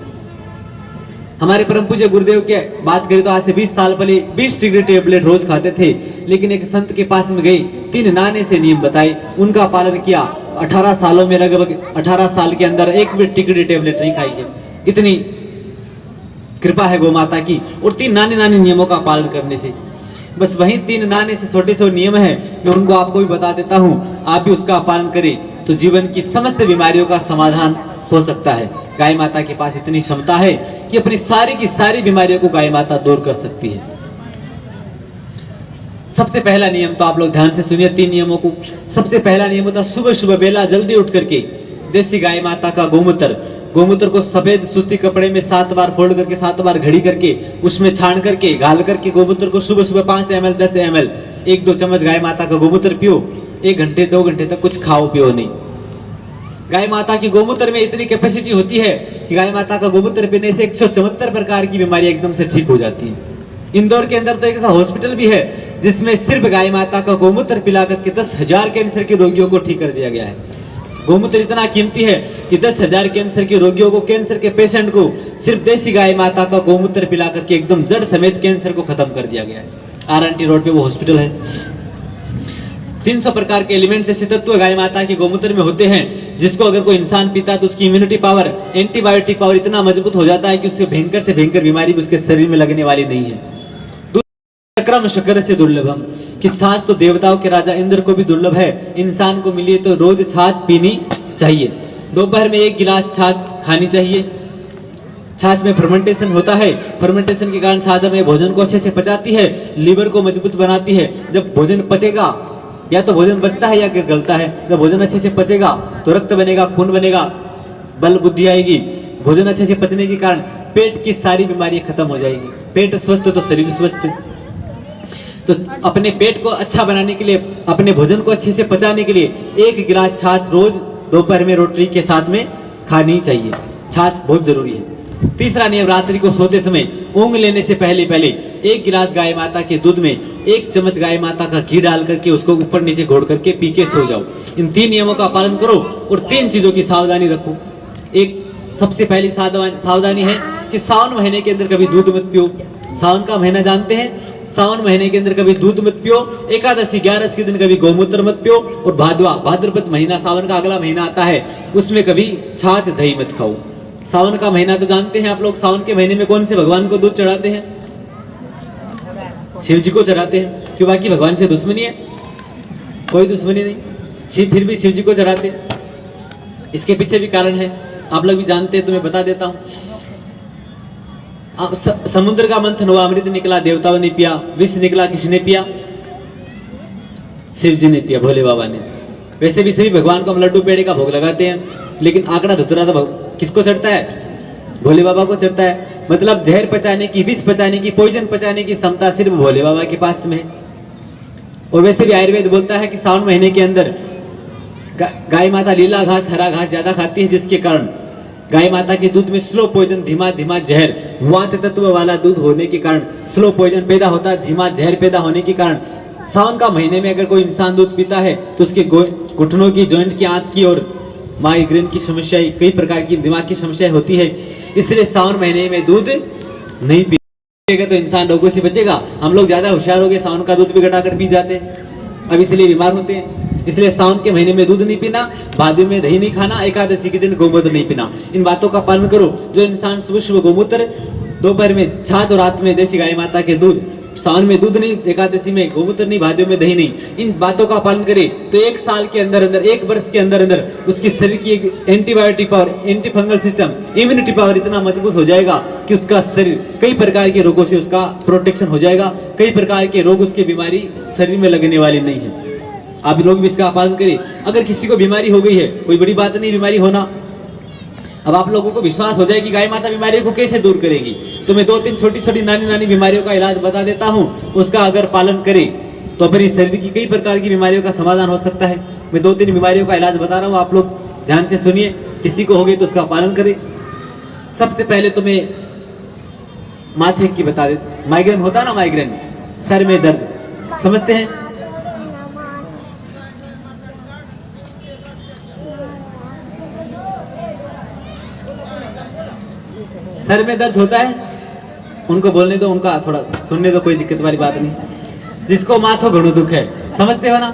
हमारे परम पूज्य गुरुदेव की बात करें तो आज से 20 साल पहले 20 डिग्री टेबलेट रोज खाते थे, लेकिन एक संत के पास में गए, 3 नाने से नियम बताए, उनका पालन किया। 18 सालों में लगभग 18 साल के अंदर एक भी डिग्री टेबलेट नहीं खाई है। इतनी कृपा है गौ माता की, और 3 नाने नाने नियमों का पालन करने से। बस वही 3 नाने से छोटे छोटे नियम है, मैं उनको आपको भी बता देता हूँ, आप भी उसका पालन करें तो जीवन की समस्त बीमारियों का समाधान हो सकता है। गाय माता के पास इतनी क्षमता है कि अपनी सारी की सारी बीमारियों को गाय माता दूर कर सकती है। सबसे पहला नियम तो आप लोग ध्यान से सुनिए 3 नियमों को। सबसे पहला नियम होता है सुबह सुबह बेला जल्दी उठ करके देसी गाय माता का गोमूत्र को सफेद सूती कपड़े में 7 बार फोल्ड करके 7 बार घड़ी करके उसमें छान करके गाल करके गोमूत्र को सुबह सुबह 5 ml 10 ml 1-2 चम्मच गाय माता का गोमूत्र पियो। 1 घंटे 2 घंटे तक कुछ खाओ पियो नहीं। गाय माता की गोमूत्र में इतनी कैपेसिटी होती है कि गाय माता का गोमूत्र पीने से 174 प्रकार की बीमारियां एकदम से ठीक हो जाती हैं। इंदौर के अंदर तो एक ऐसा हॉस्पिटल भी है जिसमें सिर्फ गाय माता का गोमूत्र पिला करके 10,000 कैंसर के रोगियों को ठीक कर दिया गया है। गोमूत्र इतना कीमती है कि 10,000 कैंसर के रोगियों को, कैंसर के पेशेंट को सिर्फ देसी गाय माता का गोमूत्र पिला करके एकदम जड़ समेत कैंसर को खत्म कर दिया गया है। RNT रोड पे वो हॉस्पिटल है। 300 प्रकार के एलिमेंट्स ऐसे तत्व गाय माता के गोमूत्र में होते हैं जिसको अगर कोई इंसान पीता तो उसकी इम्यूनिटी पावर, एंटीबायोटिक पावर इतना मजबूत हो जाता है कि उसके भयंकर से भयंकर बीमारी भी उसके शरीर में लगने वाली नहीं है। क्रम शकर से दुर्लभम, कि छाछ तो देवताओं के राजा इंद्र को भी दुर्लभ है, इंसान को मिली तो रोज छाछ पीनी चाहिए। दोपहर में 1 गिलास छाछ खानी चाहिए। छाछ में फर्मेंटेशन होता है, फर्मेंटेशन के कारण छाछ हमें भोजन को अच्छे से पचाती है, लीवर को मजबूत बनाती है। जब भोजन पचेगा, या तो भोजन बचता है या गलता है, जब भोजन अच्छे से पचेगा तो रक्त बनेगा, खून बनेगा, बल बुद्धि आएगी। भोजन अच्छे से पचने के कारण पेट की सारी बीमारियां खत्म हो जाएगी। पेट स्वस्थ तो शरीर स्वस्थ। तो अपने पेट को अच्छा बनाने के लिए, अपने भोजन को अच्छे से पचाने के लिए 1 गिलास छाछ रोज दोपहर में रोटी के साथ में खानी चाहिए। छाछ बहुत जरूरी है। तीसरा नियम, रात्रि को सोते समय ऊँग लेने से पहले 1 गिलास गाय माता के दूध में 1 चम्मच गाय माता का घी डाल करके उसको ऊपर नीचे घोड़ करके पी के सो जाओ। इन 3 नियमों का पालन करो और 3 चीजों की सावधानी रखो। एक सबसे पहली सावधानी है कि सावन महीने के अंदर कभी दूध मत पियो। सावन का महीना जानते हैं, सावन महीने के अंदर कभी दूध मत पियो। एकादशी 11 के दिन कभी गौमूत्र मत पियो। और भाद्रपद महीना, सावन का अगला महीना आता है, उसमें कभी छाछ दही मत खाओ। सावन का महीना तो जानते हैं आप लोग, सावन के महीने में कौन से भगवान को दूध चढ़ाते हैं? शिव जी को चढ़ाते हैं। क्यों? बाकी भगवान से दुश्मनी है? कोई दुश्मनी नहीं, फिर भी शिव जी को चढ़ाते हैं। इसके पीछे भी कारण है, आप लोग भी जानते हैं तो मैं बता देता हूँ। समुद्र का मंथन हुआ, अमृत निकला, देवताओं ने पिया। विष निकला, किसने पिया? शिव जी ने पिया, भोले बाबा ने। वैसे भी सभी भगवान को हम लड्डू पेड़े का भोग लगाते हैं, लेकिन आंकड़ा धतुरा तो किसको चढ़ता है? भोले बाबा को चढ़ता है। मतलब जहर पचाने की, विष पचाने की, पॉइजन पचाने की क्षमता सिर्फ भोले बाबा के पास में है। और वैसे भी आयुर्वेद बोलता है कि सावन महीने के अंदर गाय माता लीला घास, हरा घास ज्यादा खाती है, जिसके कारण गाय माता के दूध में स्लो पॉइजन, धीमा धीमा जहर, वात तत्व वाला दूध होने के कारण स्लो पॉइजन पैदा होता है। धीमा जहर पैदा होने के कारण सावन का महीने में अगर कोई इंसान दूध पीता है तो उसके घुटनों की, जॉइंट की, आंत की और माइग्रेन की समस्याएं, कई प्रकार की दिमाग की समस्याएं होती है। इसलिए सावन महीने में दूध नहीं पिएगा तो इंसान रोगों से बचेगा। हम लोग ज्यादा होशियार हो गए, सावन का दूध भी घटाकर पी जाते हैं, अब इसलिए बीमार होते हैं। इसलिए सावन के महीने में दूध नहीं पीना, भादवे में दही नहीं खाना, एकादशी के दिन गोमूत्र नहीं पीना। इन बातों का पालन करो। जो इंसान सुबह सुबह गोमूत्र, दोपहर में छाछ और रात में देसी गाय माता के दूध, सावन में दूध नहीं, एकादशी में गोमूत्र नहीं, भादवे में दही नहीं, इन बातों का पालन करे तो 1 साल के अंदर अंदर, 1 वर्ष के अंदर अंदर उसकी शरीर की antibiotic power, anti fungal system, immunity power इतना मजबूत हो जाएगा कि उसका शरीर कई प्रकार के रोगों से उसका प्रोटेक्शन हो जाएगा। कई प्रकार के रोग, उसकी बीमारी शरीर में लगने वाली नहीं है। आप लोग भी इसका पालन करें। अगर किसी को बीमारी हो गई है, कोई बड़ी बात नहीं बीमारी होना, अब आप लोगों को विश्वास हो जाए कि गाय माता बीमारियों को कैसे दूर करेगी, तो मैं 2-3 छोटी छोटी नानी नानी बीमारियों का इलाज बता देता हूँ। उसका अगर पालन करें तो फिर इस शरीर की कई प्रकार की बीमारियों का समाधान हो सकता है। मैं 2-3 बीमारियों का इलाज बता रहा हूँ, आप लोग ध्यान से सुनिए। किसी को हो गई तो उसका पालन करें। सबसे पहले तो मैं माथे की बता दे, माइग्रेन होता है ना, माइग्रेन सर में दर्द, समझते हैं? सर में दर्द होता है, उनको बोलने दो, उनका थोड़ा सुनने दो, कोई दिक्कत वाली बात नहीं। जिसको माथो घणो दुख है, समझते हो ना,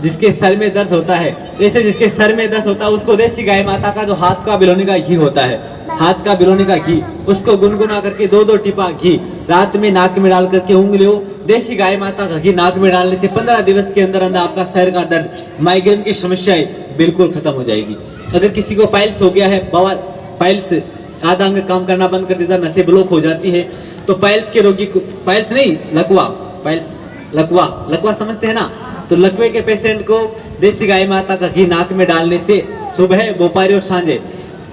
जिसके सर में दर्द होता है, ऐसे जिसके सर में दर्द होता है उसको देसी गाय माता का जो हाथ का बिलोने का घी होता है, हाथ का बिलोने का घी, उसको गुनगुना करके 2-2 टिपा घी रात में नाक में डाल करके उंगलियों देसी गाय माता का घी नाक में डालने से 15 दिवस के अंदर अंदर आपका सर का दर्द, माइग्रेन की समस्याएं बिल्कुल खत्म हो जाएगी। अगर किसी को पाइल्स हो गया है, पाइल्स आधा अंग काम करना बंद कर देता, नसें ब्लॉक हो जाती है, तो पाइल्स के रोगी को, पाइल्स नहीं लकवा, पाइल्स लकवा समझते हैं ना, तो लकवे के पेशेंट को देसी गाय माता का घी नाक में डालने से सुबह दोपहर और सांझे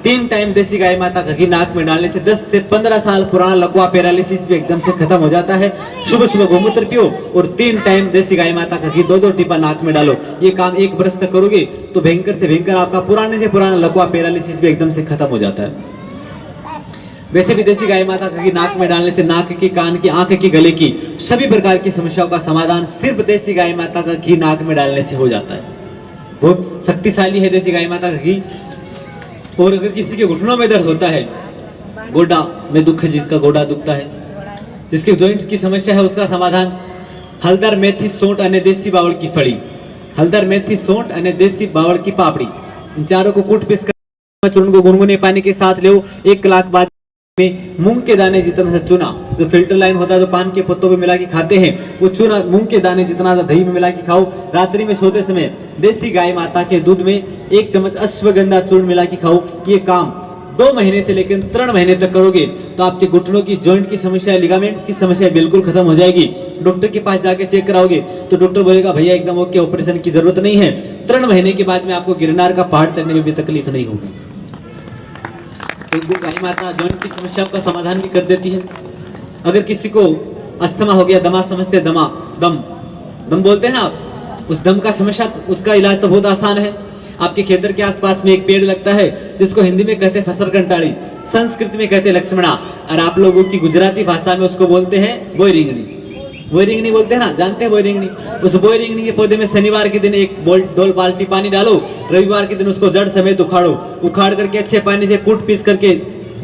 3 टाइम देसी गाय माता का घी नाक में डालने से 10 से 15 साल पुराना लकवा पैरालिसिस भी एकदम से खत्म हो जाता है। सुबह सुबह गोमूत्र पियो और 3 टाइम देसी गाय माता का घी 2-2 टिपा नाक में डालो। ये काम 1 वर्ष तक करोगे तो भयंकर से भयंकर आपका पुराने से पुराना लकवा पैरालिसिस भी एकदम से खत्म हो जाता है। वैसे भी देसी गाय माता का घी नाक में डालने से नाक की, कान की, आंख की, गले की सभी प्रकार की समस्याओं का समाधान सिर्फ देसी गाय माता का घी नाक में डालने से हो जाता है। बहुत शक्तिशाली है देसी गाय माता का घी। और अगर किसी के घुटनों में दर्द होता है, गोडा में दुख है, जिसका गोडा दुखता है, जिसके जॉइंट्स की समस्या है, उसका समाधान हल्दर, मेथी, सोंठ अने देसी बावल की फड़ी, हल्दर, मेथी, सोंठ अने देसी बावल की पापड़ी, इन चारों को कूट पीस कर चूर्ण को गुनगुने पानी के साथ ले 1 कलाक बाद में मूंग के दाने जितना सा चूना, जो फिल्टर लाइन होता है जो पान के पत्तों में मिला के खाते हैं, वो चूना मूंग के दाने जितना सा दही में मिला के खाओ। रात्रि में सोते समय देसी गाय माता के दूध में 1 चम्मच अश्वगंधा चूर्ण मिला के खाओ। ये काम 2 महीने से लेकर 3 महीने तक करोगे तो आपके घुटनों की, जॉइंट की समस्या, लिगामेंट्स की समस्या बिल्कुल खत्म हो जाएगी। डॉक्टर के पास जाके चेक कराओगे तो डॉक्टर बोलेगा भैया एकदम ओके, ऑपरेशन की जरूरत नहीं है। 3 महीने के बाद में आपको गिरनार का पहाड़ चढ़ने में भी तकलीफ नहीं होगी। गाय माता जॉइंट की समस्याओं का समाधान भी कर देती है। अगर किसी को अस्थमा हो गया, दमा समझते, दम बोलते हैं ना आप, उस दम का समस्या, उसका इलाज तो बहुत आसान है। आपके खेतर के आसपास में एक पेड़ लगता है जिसको हिंदी में कहते हैं फसर कंटाड़ी, संस्कृत में कहते हैं लक्ष्मणा, और आप लोगों की गुजराती भाषा में उसको बोलते हैं बोई रिंगनी बोलते हैं ना, जानते हैं बोई रिंगनी। उस बोई रिंगनी के पौधे में शनिवार के दिन 1 डोल बाल्टी पानी डालो, रविवार के दिन उसको जड़ समेत उखाड़ करके अच्छे पानी से कूट पीस करके,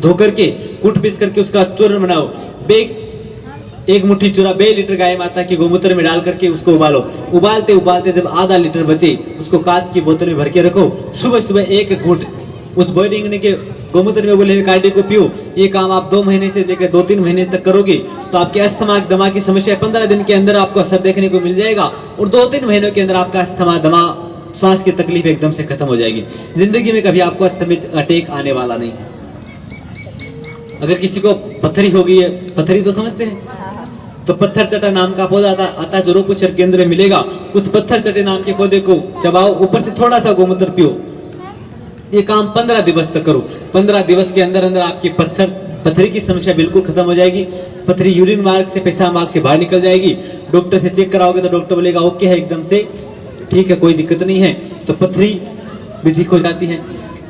धो करके, कूट पीस करके उसका चूर्ण बनाओ। 1 मुट्ठी चूरा 2 लीटर गाय माता के गोमूत्र में डाल करके उसको उबालते उबालते जब आधा लीटर बचे उसको कांच की बोतल में भर के रखो। सुबह सुबह 1 घूंट उस बोई रिंगनी के गोमूत्र में बोले हुए काढ़े को पियो। ये काम आप 2 महीने से लेकर 2-3 महीने तक करोगे तो आपके अस्थमा, दमा की समस्या 15 दिन के अंदर आपको असर देखने को मिल जाएगा और 2-3 महीनों के अंदर आपका अस्थमा, दमा, श्वास की तकलीफ एकदम से खत्म हो जाएगी। जिंदगी में कभी आपको अस्थमित अटैक आने वाला नहीं है। अगर किसी को पत्थरी हो गई है, पत्थरी तो समझते हैं, तो पत्थर चटा नाम का पौधा आता है जो रोपुचर केंद्र में मिलेगा। उस पत्थर चटे नाम के पौधे को चबाओ, ऊपर से थोड़ा सा गोमूत्र पियो। ये काम 15 दिवस तक करो। 15 दिवस के अंदर अंदर आपकी पत्थरी की समस्या बिल्कुल खत्म हो जाएगी। पत्थरी यूरिन मार्ग से, पेशाब मार्ग से बाहर निकल जाएगी। डॉक्टर से चेक कराओगे तो डॉक्टर बोलेगा ओके है, एकदम से ठीक है, कोई दिक्कत नहीं है, तो पत्थरी भी ठीक हो जाती है।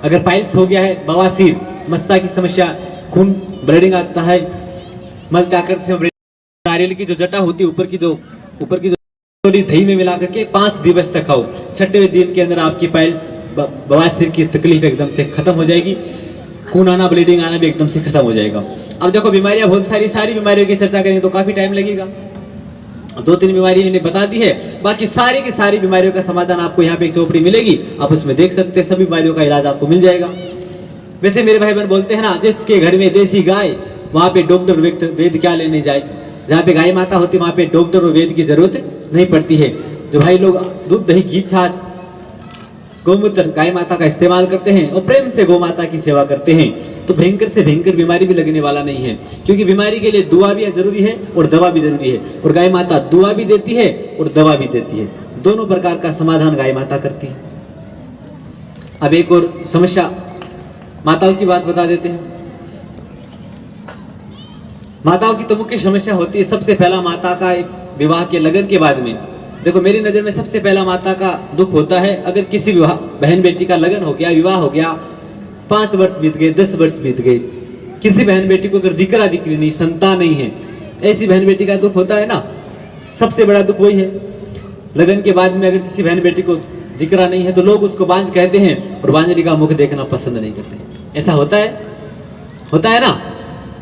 अगर पाइल्स हो गया है, बवासीर, मस्ता की समस्या, खून ब्लीडिंग आता है, मल चाकर से नारियल की जो जटा होती है ऊपर की जो दही में मिला करके 5 दिवस तक खाओ। 6वें दिन के अंदर आपकी पाइल्स, बवासीर की तकलीफ एकदम से खत्म हो जाएगी। खून आना, ब्लीडिंग आना भी एकदम से खत्म हो जाएगा। अब देखो बीमारियां बहुत सारी बीमारियों की चर्चा करेंगे तो काफी टाइम लगेगा। 2-3 बीमारी मैंने बता दी है, बाकी सारी की सारी बीमारियों का समाधान आपको यहाँ पे एक चौपड़ी मिलेगी, आप उसमें देख सकते हैं, सभी बीमारियों का इलाज आपको मिल जाएगा। वैसे मेरे भाई बहन बोलते हैं ना, जिसके घर में देसी गाय वहाँ पे डॉक्टर वेद क्या लेने जाए। जहाँ पे गाय माता होती वहाँ पे डॉक्टर और वेद की जरूरत नहीं पड़ती है। जो भाई लोग दूध, दही, घी, छाछ, गोमूत्र गाय माता का इस्तेमाल करते हैं और प्रेम से गौ माता की सेवा करते हैं तो भयंकर से भयंकर बीमारी भी लगने वाला नहीं है। क्योंकि बीमारी के लिए दुआ भी जरूरी है और दवा भी जरूरी है, और गाय माता दुआ भी देती है और दवा भी देती है। दोनों प्रकार का समाधान गाय माता करती है। अब एक और समस्या माताओं की बात बता देते हैं। माताओं की तो मुख्य समस्या होती है, सबसे पहला माता का विवाह के लगन के बाद में, देखो मेरी नजर में सबसे पहला माता का दुख होता है अगर किसी विवाह बहन बेटी का लगन हो गया, विवाह हो गया, 5 वर्ष बीत गए, 10 वर्ष बीत गए, किसी बहन बेटी को अगर दिकरा दिकरी नहीं, संतान नहीं है, ऐसी बहन बेटी का दुख होता है ना, सबसे बड़ा दुख वही है। लगन के बाद में अगर किसी बहन बेटी को दिकरा नहीं है तो लोग उसको बांझ कहते हैं और बांझड़ी का मुख देखना पसंद नहीं करते। ऐसा होता है ना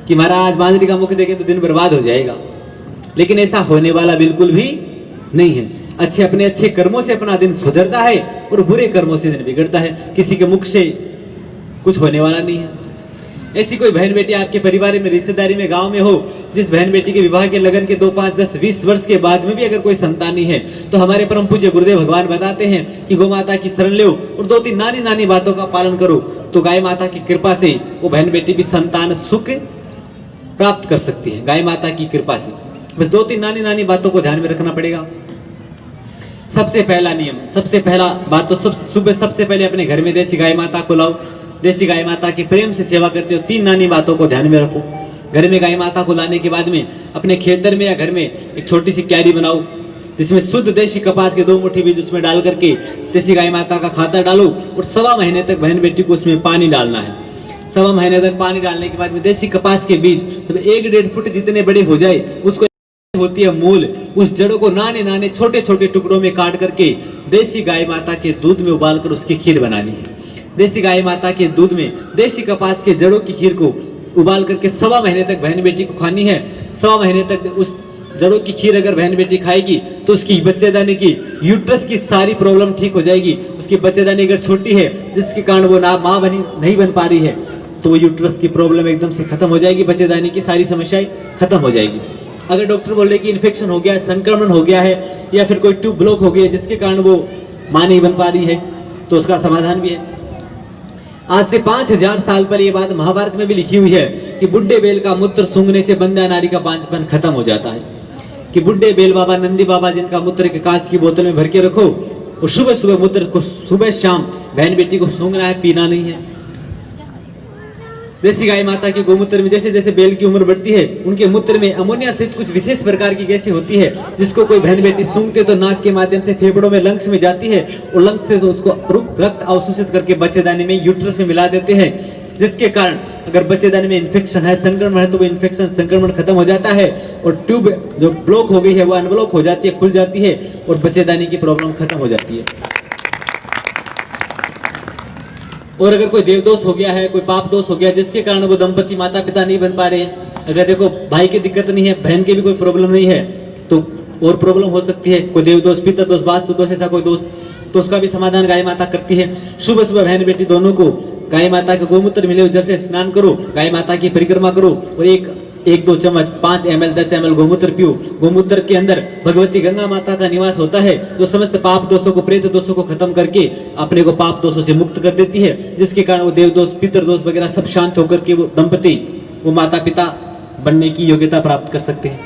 कि महाराज बांझड़ी का मुख देखें तो दिन बर्बाद हो जाएगा, लेकिन ऐसा होने वाला बिल्कुल भी नहीं है। अपने अच्छे कर्मों से अपना दिन सुधरता है और बुरे कर्मों से दिन बिगड़ता है, किसी के मुख से कुछ होने वाला नहीं है। ऐसी कोई बहन बेटी आपके परिवार में, रिश्तेदारी में, गांव में हो, जिस बहन बेटी के विवाह के लगन के 2, 5, 10, 20 वर्ष के बाद में भी अगर कोई संतान नहीं है, तो हमारे परम पूज्य गुरुदेव भगवान बताते हैं कि गौ माता की शरण लो और 2-3 नानी नानी बातों का पालन करो, तो गाय माता की कृपा से वो बहन बेटी भी संतान सुख प्राप्त कर सकती है। गाय माता की कृपा से बस 2-3 नानी नानी बातों को ध्यान में रखना पड़ेगा। सबसे पहला नियम, सबसे पहला बात तो सुबह सबसे पहले अपने घर में देसी गाय माता को लाओ, देसी गाय माता की प्रेम से सेवा करते हो, 3 नानी बातों को ध्यान में रखो। घर में गाय माता को लाने के बाद में अपने खेतर में या घर में एक छोटी सी क्यारी बनाओ, जिसमें शुद्ध देसी कपास के 2 मुट्ठी बीज उसमें डाल करके देसी गाय माता का खाता डालो और 1.25 महीने तक बहन बेटी को उसमें पानी डालना है। 1.25 महीने तक पानी डालने के बाद में देसी कपास के बीज जब 1-1.5 फुट जितने बड़े हो जाए, उसको होती है मूल, उस जड़ों को नाने नाने छोटे छोटे टुकड़ों में काट करके देसी गाय माता के दूध में उबाल कर उसकी खीर बनानी है। देसी गाय माता के दूध में देसी कपास के जड़ों की खीर को उबाल करके 1.25 महीने तक बहन बेटी को खानी है। 1.25 महीने तक उस जड़ों की खीर अगर बहन बेटी खाएगी तो उसकी बच्चेदानी की, यूट्रस की सारी प्रॉब्लम ठीक हो जाएगी। उसकी बच्चेदानी अगर छोटी है जिसके कारण वो ना माँ नहीं बन पा रही है, तो वो यूट्रस की प्रॉब्लम एकदम से खत्म हो जाएगी, बच्चेदानी की सारी समस्याएं खत्म हो जाएगी। अगर डॉक्टर बोले कि इन्फेक्शन हो गया है, संक्रमण हो गया है, या फिर कोई ट्यूब ब्लॉक हो गई है जिसके कारण वो माँ नहीं बन पा रही है, तो उसका समाधान भी है। आज से 5000 साल पर यह बात महाभारत में भी लिखी हुई है कि बुड्ढे बेल का मूत्र सूंघने से बंध्या नारी का बांझपन खत्म हो जाता है। कि बुड्ढे बेल बाबा, नंदी बाबा, जिनका मूत्र के कांच की बोतल में भर के रखो और सुबह सुबह मूत्र को सुबह शाम बहन बेटी को सूंघना है, पीना नहीं है। देसी गाय माता के गोमूत्र में जैसे जैसे बेल की उम्र बढ़ती है, उनके मूत्र में अमोनिया सहित कुछ विशेष प्रकार की गैसें होती है, जिसको कोई बहन बेटी सूंघते तो नाक के माध्यम से फेफड़ों में, लंग्स में जाती है और लंग्स से उसको रक्त अवशोषित करके बच्चेदानी में, यूट्रस में मिला देते हैं, जिसके कारण अगर बच्चेदानी में इन्फेक्शन है, संक्रमण है, तो वो इन्फेक्शन संक्रमण खत्म हो जाता है और ट्यूब जो ब्लॉक हो गई है वो अनब्लॉक हो जाती है, खुल जाती है और बच्चेदानी की प्रॉब्लम खत्म हो जाती है। और अगर कोई देवदोष हो गया है, कोई पाप दोष हो गया जिसके कारण वो दंपति माता पिता नहीं बन पा रहे हैं, अगर देखो भाई की दिक्कत नहीं है, बहन की भी कोई प्रॉब्लम नहीं है, तो और प्रॉब्लम हो सकती है, कोई देवदोष, पितर दोष, वास्तु दोष, ऐसा कोई दोष, तो उसका भी समाधान गाय माता करती है। सुबह सुबह बहन बेटी दोनों को गाय माता के गोमूत्र मिले हुए जल से स्नान करो, गाय माता की परिक्रमा करो और 1-2 चम्मच 5 ml 10 ml गोमूत्र पियो। गोमूत्र के अंदर भगवती गंगा माता का निवास होता है, जो समस्त पाप दोषों को, प्रेत दोषों को खत्म करके अपने को पाप दोषों से मुक्त कर देती है, जिसके कारण वो देव दोष, पितर दोष वगैरह सब शांत होकर के वो दंपति, वो माता पिता बनने की योग्यता प्राप्त कर सकते हैं।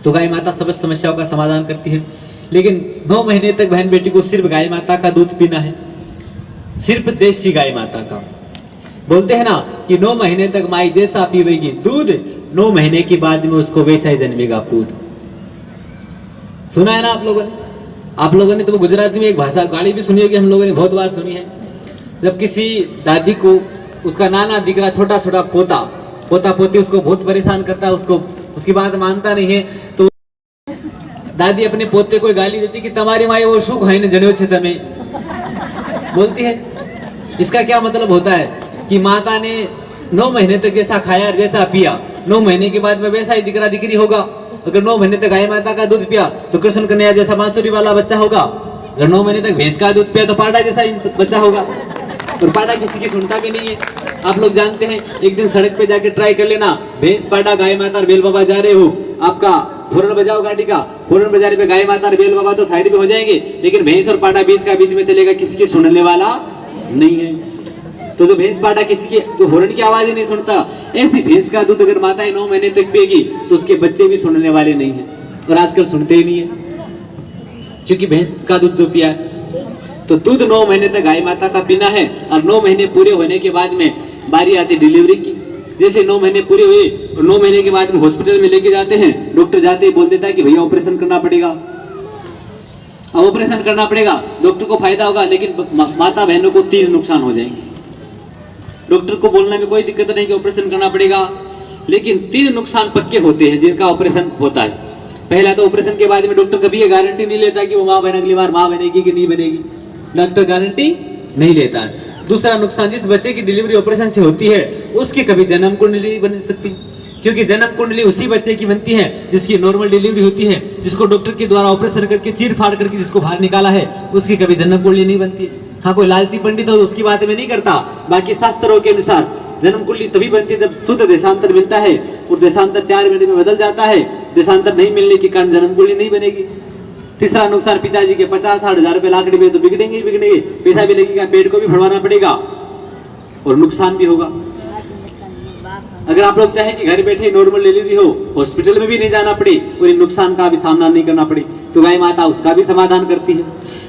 तो गाय माता समस्त समस्याओं का समाधान करती है। लेकिन 9 महीने तक बहन बेटी को सिर्फ गाय माता का दूध पीना है, सिर्फ देसी गाय माता का। बोलते हैं ना कि 9 महीने तक माई जैसा पीवेगी दूध, 9 महीने के बाद में उसको वैसा ही जन्मेगा पूत। सुना है ना आप लोगों ने तो गुजराती में एक भाषा गाली भी सुनी होगी, हम लोगों ने बहुत बार सुनी है। जब किसी दादी को उसका नाना दिकरा, छोटा छोटा पोता पोती उसको बहुत परेशान करता है, उसको उसकी बात मानता नहीं है, तो दादी अपने पोते को गाली देती कि तुम्हारी माई वो शू खाई ने जन्यो छे तमे, बोलती है। इसका क्या मतलब होता है कि माता ने 9 महीने तक जैसा खाया और जैसा पिया, 9 महीने के बाद में वैसा ही दिकरा दिकरी होगा। अगर 9 महीने तक गाय माता का दूध पिया तो कृष्ण कन्हैया जैसा बांसुरी वाला बच्चा होगा। अगर 9 महीने तक भैंस का दूध पिया तो पाड़ा जैसा बच्चा होगा। और पाड़ा किसी की सुनता भी नहीं है। आप लोग जानते हैं, एक दिन सड़क पे जाके ट्राई कर लेना, भैंस, पाड़ा, गाय माता और बेल बाबा जा रहे हो, आपका हॉर्न बजाओ गाड़ी का, हॉर्न बजाने पे गाय माता और बेल बाबा तो साइड में हो जाएंगे, लेकिन भैंस और पाड़ा बीच में चलेगा, किसी की सुनने वाला नहीं है। तो जो भैंस पाड़ा किसी की जो हॉर्न की आवाज ही नहीं सुनता, ऐसी भैंस का दूध अगर माताएं 9 महीने तक पिएगी तो उसके बच्चे भी सुनने वाले नहीं है, और आजकल सुनते ही नहीं है। क्योंकि भैंस का दूध जो पिया है, तो दूध 9 महीने तक गाय माता का पीना है। और 9 महीने पूरे होने के बाद में बारी आती डिलीवरी की। जैसे 9 महीने पूरे हुए और 9 महीने के बाद में हॉस्पिटल में लेके जाते हैं, डॉक्टर जाते ही बोल देता है कि भैया ऑपरेशन करना पड़ेगा। अब ऑपरेशन करना पड़ेगा, डॉक्टर को फायदा होगा, लेकिन माता बहनों को 3 नुकसान हो जाएंगे। डॉक्टर को बोलने में कोई दिक्कत नहीं कि ऑपरेशन करना पड़ेगा, लेकिन 3 नुकसान पक्के होते हैं जिनका ऑपरेशन होता है। पहला तो ऑपरेशन के बाद में डॉक्टर कभी ये गारंटी नहीं लेता कि वो माँ बहन अगली बार माँ बनेगी कि नहीं बनेगी, डॉक्टर गारंटी नहीं लेता है। दूसरा नुकसान, जिस बच्चे की डिलीवरी ऑपरेशन से होती है उसकी कभी जन्म कुंडली नहीं बन सकती, क्योंकि जन्म कुंडली उसी बच्चे की बनती है जिसकी नॉर्मल डिलीवरी होती है, जिसको डॉक्टर के द्वारा ऑपरेशन करके चीर फाड़ करके जिसको बाहर निकाला है, उसकी कभी जन्म कुंडली नहीं बनती। हाँ, कोई लालची पंडित हो तो उसकी बात में नहीं करता, बाकी शास्त्रों के अनुसार जन्म कुंडली तभी बनती है जब शुद्ध देशांतर मिलता है, और देशांतर 4 महीने में बदल जाता है। देशांतर नहीं मिलने के कारण जन्म कुंडली नहीं बनेगी। तीसरा नुकसान, पिताजी के 50-60 हजार रुपए लाकड़ी में तो बिगड़ेंगे ही बिगड़ेंगे, पैसा भी लगेगा, पेट को भी फड़वाना पड़ेगा और नुकसान भी होगा। अगर आप लोग चाहे कि घर बैठे नॉर्मल डिलीवरी हो, हॉस्पिटल में भी नहीं जाना पड़े और इन नुकसान का भी सामना नहीं करना पड़े, तो गाय माता उसका भी समाधान करती है।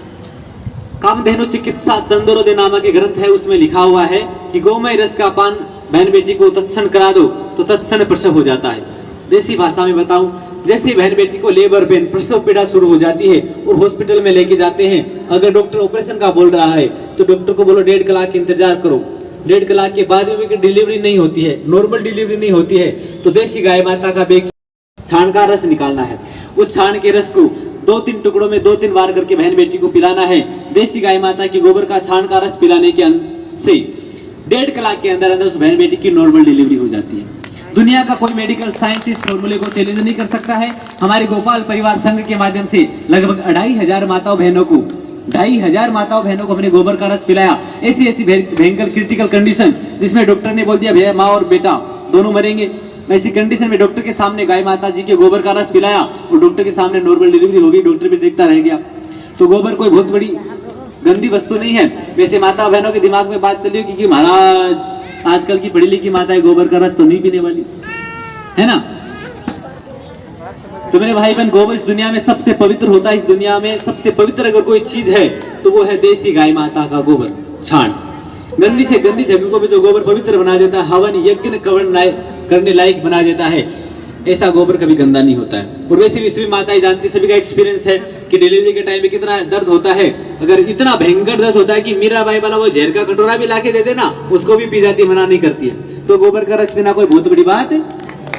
कामधेनु चिकित्सा चंद्रोदय नामक एक ग्रंथ है, उसमें लिखा हुआ है कि गोमय रस का पान बहन बेटी को तत्क्षण करा दो तो तत्क्षण प्रसव हो जाता है। देसी भाषा में बताऊं, जैसे बहन बेटी को लेबर पेन प्रसव पीड़ा शुरू हो जाती है और हॉस्पिटल में लेके जाते हैं, अगर डॉक्टर ऑपरेशन का बोल रहा है तो डॉक्टर को बोलो 1.5 कलाक इंतजार करो। 1.5 कलाक के बाद में भी डिलीवरी नहीं होती है, नॉर्मल डिलीवरी नहीं होती है, तो देसी गाय माता का बेक छाण का रस निकालना है। उस छाण के रस को 2-3 टुकड़ों में 2-3 बार करके बहन बेटी को पिलाना है। देसी गाय माता की गोबर का छाण का रस पिलाने के से 1.5 कलाक के अंदर अंदर उस बहन बेटी की नॉर्मल डिलीवरी हो जाती है। दुनिया का कोई मेडिकल साइंस इस फॉर्मूले को चैलेंज नहीं कर सकता है। हमारे गोपाल परिवार संघ के माध्यम से लगभग 2500 माताओं बहनों को 2500 माताओं बहनों को अपने गोबर का रस पिलाया। ऐसी भयंकर क्रिटिकल कंडीशन जिसमें डॉक्टर ने बोल दिया भैया माँ और बेटा दोनों मरेंगे, ऐसी कंडीशन में डॉक्टर के सामने गाय माता जी के गोबर का रस पिलाया और डॉक्टर के सामने नॉर्मल डिलीवरी हो गई। डॉक्टर भी देखता रह गया। तो गोबर कोई बहुत बड़ी गंदी वस्तु नहीं है। वैसे माता बहनों के दिमाग में बात चली कि महाराज आजकल की पढ़ी लिखी माताएं गोबर का रस तो नहीं पीने वाली है ना। तो मेरे भाई बहन, गोबर इस दुनिया में सबसे पवित्र होता है। इस दुनिया में सबसे पवित्र अगर कोई चीज है तो वो है देसी गाय माता का गोबर छाण। गंदी से गंदी जगह को भी जो गोबर पवित्र बना देता है, हवन यज्ञ करने लायक बना देता है, ऐसा गोबर कभी गंदा नहीं होता है। और वैसे भी सभी माताएं जानती, सभी का एक्सपीरियंस है कि डिलीवरी के टाइम में कितना दर्द होता है। अगर इतना भयंकर दर्द होता है कि मीराबाई वाला वो जहर का कटोरा भी लाके दे देना, उसको भी पी जाती, मना नहीं करती है। तो गोबर का रस पीना कोई बहुत बड़ी बात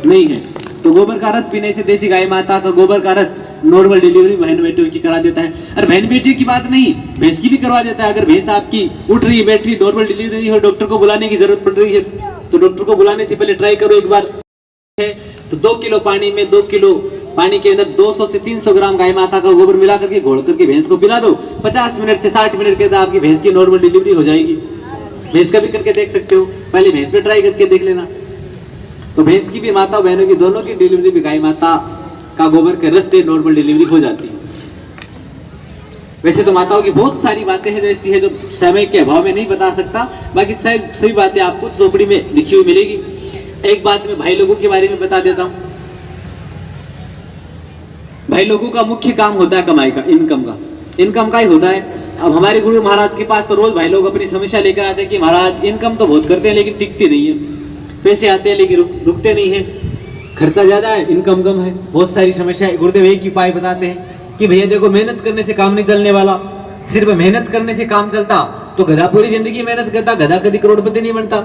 नहीं है। तो गोबर का रस पीने से देसी गाय माता का गोबर का रस नॉर्मल डिलीवरी बहन बेटियों की करा देता है। और बहन बेटियों की बात नहीं, भैंस की भी करवा देता है। अगर भैंस आपकी उठ रही है, बैठ रही, नॉर्मल डिलीवरी नहीं हो, डॉक्टर को बुलाने की जरूरत पड़ रही है, तो डॉक्टर को बुलाने से पहले ट्राई करो एक बार। तो 2 किलो पानी में 2 किलो पानी के अंदर 200 से 300 ग्राम गाय माता का गोबर मिला करके घोल करके भैंस को पिला दो। 50 मिनट से 60 मिनट के अंदर आपकी भैंस की नॉर्मल डिलीवरी हो जाएगी। भैंस का भी करके देख सकते हो, पहले भैंस पे ट्राई करके देख लेना। तो भैंस की भी, माता बहनों की दोनों की डिलीवरी भी गाय माता का गोबर के रस से नॉर्मल डिलीवरी हो जाती है। वैसे तो माताओं की बहुत सारी बातें हैं जो ऐसी है जो समय के अभाव में नहीं बता सकता, बाकी सभी बातें आपको झोपड़ी में लिखी हुई मिलेगी। एक बात मैं भाई लोगों के बारे में बता देता हूं। भाई लोगों का मुख्य काम होता है कमाई का, इनकम का ही होता है। अब हमारे गुरु महाराज के पास तो रोज भाई लोग अपनी समस्या लेकर आते हैं कि महाराज इनकम तो बहुत करते हैं लेकिन टिकती नहीं है, पैसे आते हैं लेकिन रुकते नहीं है, खर्चा ज्यादा है, इनकम कम है, बहुत सारी समस्याएं। गुरुदेव एक ही उपाय बताते हैं कि भैया देखो, मेहनत करने से काम नहीं चलने वाला। सिर्फ मेहनत करने से काम चलता तो गधा पूरी जिंदगी मेहनत करता, गधा कभी करोड़पति नहीं बनता।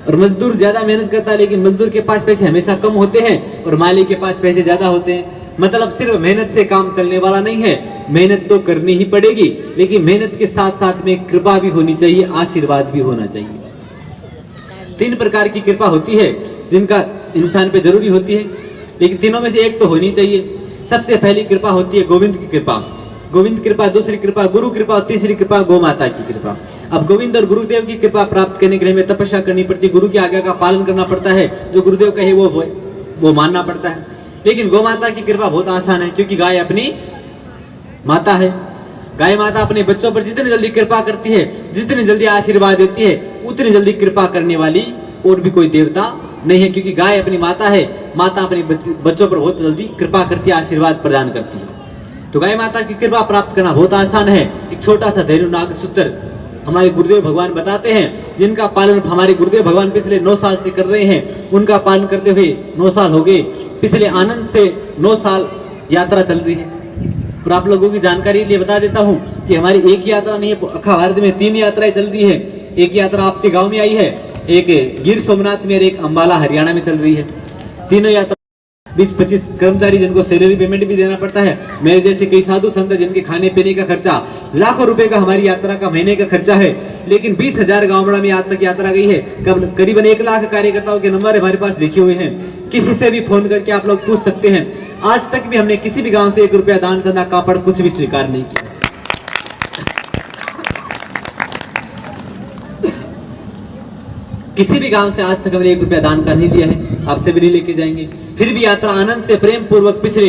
और मजदूर ज्यादा मेहनत करता है लेकिन मजदूर के पास पैसे हमेशा कम होते हैं और मालिक के पास पैसे ज्यादा होते हैं। मतलब सिर्फ मेहनत से काम चलने वाला नहीं है, मेहनत तो करनी ही पड़ेगी, लेकिन मेहनत के साथ साथ में कृपा भी होनी चाहिए, आशीर्वाद भी होना चाहिए। 3 प्रकार की कृपा होती है जिनका इंसान पे जरूरी होती है, लेकिन तीनों में से एक तो होनी चाहिए। सबसे पहली कृपा होती है गोविंद की कृपा। गोविंद कृपा, दूसरी कृपा गुरु कृपा और तीसरी कृपा गौ माता की कृपा। अब गोविंद और गुरुदेव की कृपा प्राप्त करने के लिए हमें तपस्या करनी पड़ती है, गुरु की आज्ञा का पालन करना पड़ता है, जो गुरुदेव कहे वो मानना पड़ता है। लेकिन गौ माता की कृपा बहुत आसान है, क्योंकि गाय अपनी माता है। गाय माता अपने बच्चों पर जितनी जल्दी कृपा करती है, जितनी जल्दी आशीर्वाद देती है, उतनी जल्दी कृपा करने वाली और भी कोई देवता नहीं है। क्योंकि गाय अपनी माता है, माता अपने बच्चों पर बहुत जल्दी कृपा करती है, आशीर्वाद प्रदान करती है। तो गाय माता की कृपा प्राप्त करना बहुत आसान है। एक छोटा सा धेनु नाग सूत्र हमारे गुरुदेव भगवान बताते हैं, जिनका पालन हमारे गुरुदेव भगवान पिछले 9 साल से कर रहे हैं। उनका पालन करते हुए 9 साल हो गए। पिछले आनंद से 9 साल यात्रा चल रही है। और आप लोगों की जानकारी के लिए बता देता हूँ कि हमारी एक यात्रा नहीं है, अखा भारत में 3 यात्राएं चल रही है। एक यात्रा आपके गांव में आई है, एक गिर सोमनाथ में और एक अंबाला हरियाणा में चल रही है। तीनों यात्रा 20-25 कर्मचारी जिनको सैलरी पेमेंट भी देना पड़ता है। मेरे जैसे कई साधु संत जिनके खाने पीने का खर्चा लाखों रुपए का हमारी यात्रा का महीने का खर्चा है। लेकिन 20,000 गाँव बड़ा में आज तक यात्रा गई है। करीबन 1 लाख कार्यकर्ताओं के नंबर हमारे पास लिखे हुए हैं। किसी से भी फोन करके आप लोग पूछ सकते हैं। आज तक भी हमने किसी भी गांव से 1 रुपया दान चंदा कापड़ कुछ भी स्वीकार नहीं किया। किसी भी गांव से आज तक हमने 1 रुपया दान का नहीं दिया है, आपसे भी नहीं लेके जाएंगे। फिर भी यात्रा आनंद से प्रेम पूर्वक पिछले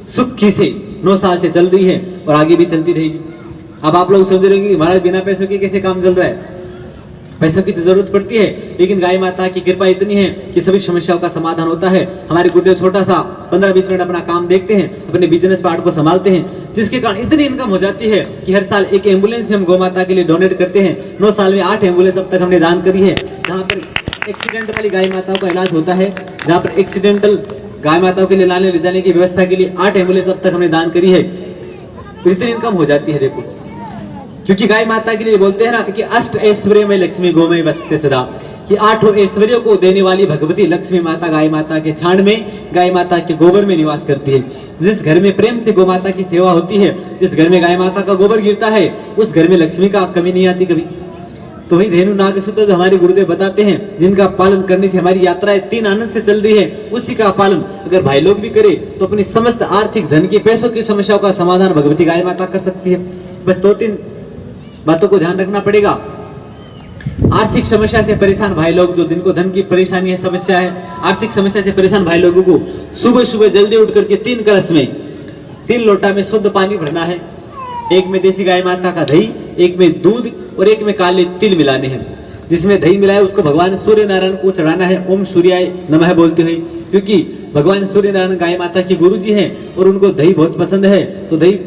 सुखी से 9 साल से चल रही है और आगे भी चलती रहेगी। अब आप लोग सोच रहे होंगे कि महाराज बिना पैसों के कैसे काम चल रहा है। पैसों की तो जरूरत पड़ती है, लेकिन गाय माता की कृपा इतनी है कि सभी समस्याओं का समाधान होता है। हमारे गुरुदेव छोटा सा 15-20 मिनट अपना काम देखते हैं, अपने बिजनेस पार्ट को संभालते हैं, जिसके कारण इतनी इनकम हो जाती है कि हर साल एक एम्बुलेंस हम गौ माता के लिए डोनेट करते हैं। 9 साल में 8 एम्बुलेंस अब तक हमने दान करी है। जहाँ पर एक्सीडेंट वाली गाय माताओं का इलाज होता है, जहाँ पर एक्सीडेंटल गाय माताओं के लिए लाने ले जाने की व्यवस्था के लिए 8 एम्बुलेंस अब तक हमने दान करी है। तो इतनी इनकम हो जाती है। देखो, क्योंकि गाय माता के लिए बोलते हैं ना कि अष्ट ऐश्वर्य में लक्ष्मी गौ में बसते सदा, कि 8 ऐश्वर्यों को देने वाली भगवती लक्ष्मी माता गाय माता के छाण में, गाय माता के गोबर में निवास करती है। जिस घर में प्रेम से गौ माता की सेवा होती है, जिस घर में गाय माता का गोबर गिरता है, उस घर में लक्ष्मी का कमी नहीं आती कभी। तो वही धेनु नाग सूत्र जो हमारे गुरुदेव बताते हैं, जिनका पालन करने से हमारी यात्राएं 3 आनंद से चल रही है, उसी का पालन अगर भाई लोग भी करे तो अपनी समस्त आर्थिक धन की पैसों की समस्याओं का समाधान भगवती गाय माता कर सकती है। बस 2-3 बातों को ध्यान रखना पड़ेगा। आर्थिक समस्या से परेशान भाई लोग, जो जिनको धन की परेशानी है, समस्या है, आर्थिक समस्या से परेशान भाई लोगों को सुबह सुबह जल्दी उठ करके 3 कलश में 3 लोटा में शुद्ध पानी भरना है। एक में देसी गाय माता का दही, एक में दूध और एक में काले तिल मिलाने हैं। जिसमें दही मिलाए उसको भगवान सूर्य नारायण को चढ़ाना है, ओम सूर्याय नमः बोलते हुए, क्योंकि भगवान सूर्य नारायण गाय माता के गुरु जी हैं और उनको दही बहुत पसंद है। तो दही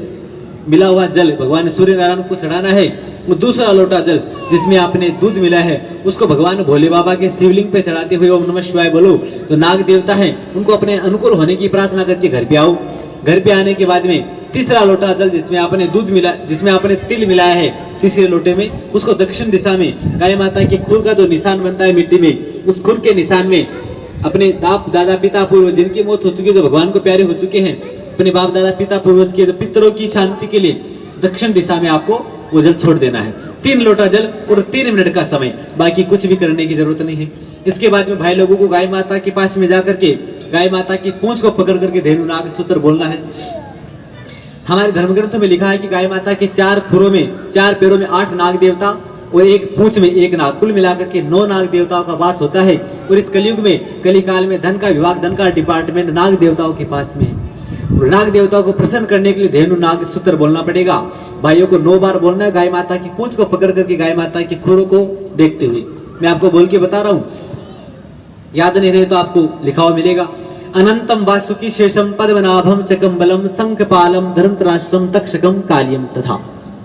मिला हुआ जल भगवान सूर्य नारायण को चढ़ाना है। वो दूसरा लोटा जल जिसमें आपने दूध मिला है, उसको भगवान भोले बाबा के शिवलिंग पे चढ़ाते हुए ओम नमः शिवाय बोलो। तो नाग देवता है, उनको अपने अनुकूल होने की प्रार्थना करके घर पे आओ। घर पे आने के बाद में तीसरा लोटा जल जिसमें आपने दूध मिला, जिसमें आपने तिल मिलाया है, तीसरे लोटे में उसको दक्षिण दिशा में गाय माता के खुर का जो निशान बनता है मिट्टी में, उस खुर के निशान में अपने बाप दादा पिता पूर्वज जिनकी मौत हो चुकी है, जो भगवान को प्यारे हो चुके हैं, अपने बाप दादा पिता पूर्वज के जो पितरों की शांति के लिए दक्षिण दिशा में आपको वो जल छोड़ देना है। 3 लोटा जल और 3 मिनट का समय, बाकी कुछ भी करने की जरूरत नहीं है। इसके बाद में भाई लोगों को गाय माता के पास में जाकर के गाय माता की पूंछ को पकड़ करके धेनु नाग सूत्र बोलना है। हमारे धर्म ग्रंथों में लिखा है कि गाय माता के 4 खुरों में, 4 पैरों में 8 नाग देवता और एक पूंछ में 1 नाग, कुल मिलाकर के 9 नाग देवताओं का वास होता है। और इस कलयुग में, कलिकाल में धन का विभाग, धन का डिपार्टमेंट नाग देवताओं के पास में है। और नाग देवताओं को प्रसन्न करने के लिए धेनु नाग सूत्र बोलना पड़ेगा। भाइयों को 9 बार बोलना है, गाय माता की पूंछ को पकड़ करके गाय माता की खुरों को देखते हुए। मैं आपको बोल के बता रहा हूँ, याद नहीं रहे तो आपको लिखा हुआ मिलेगा। अनंतम वासुकी शेषम पद्मनाभम चकम्बलम शंखपालम धर्मराष्ट्रम तक्षकम कालियम तथा।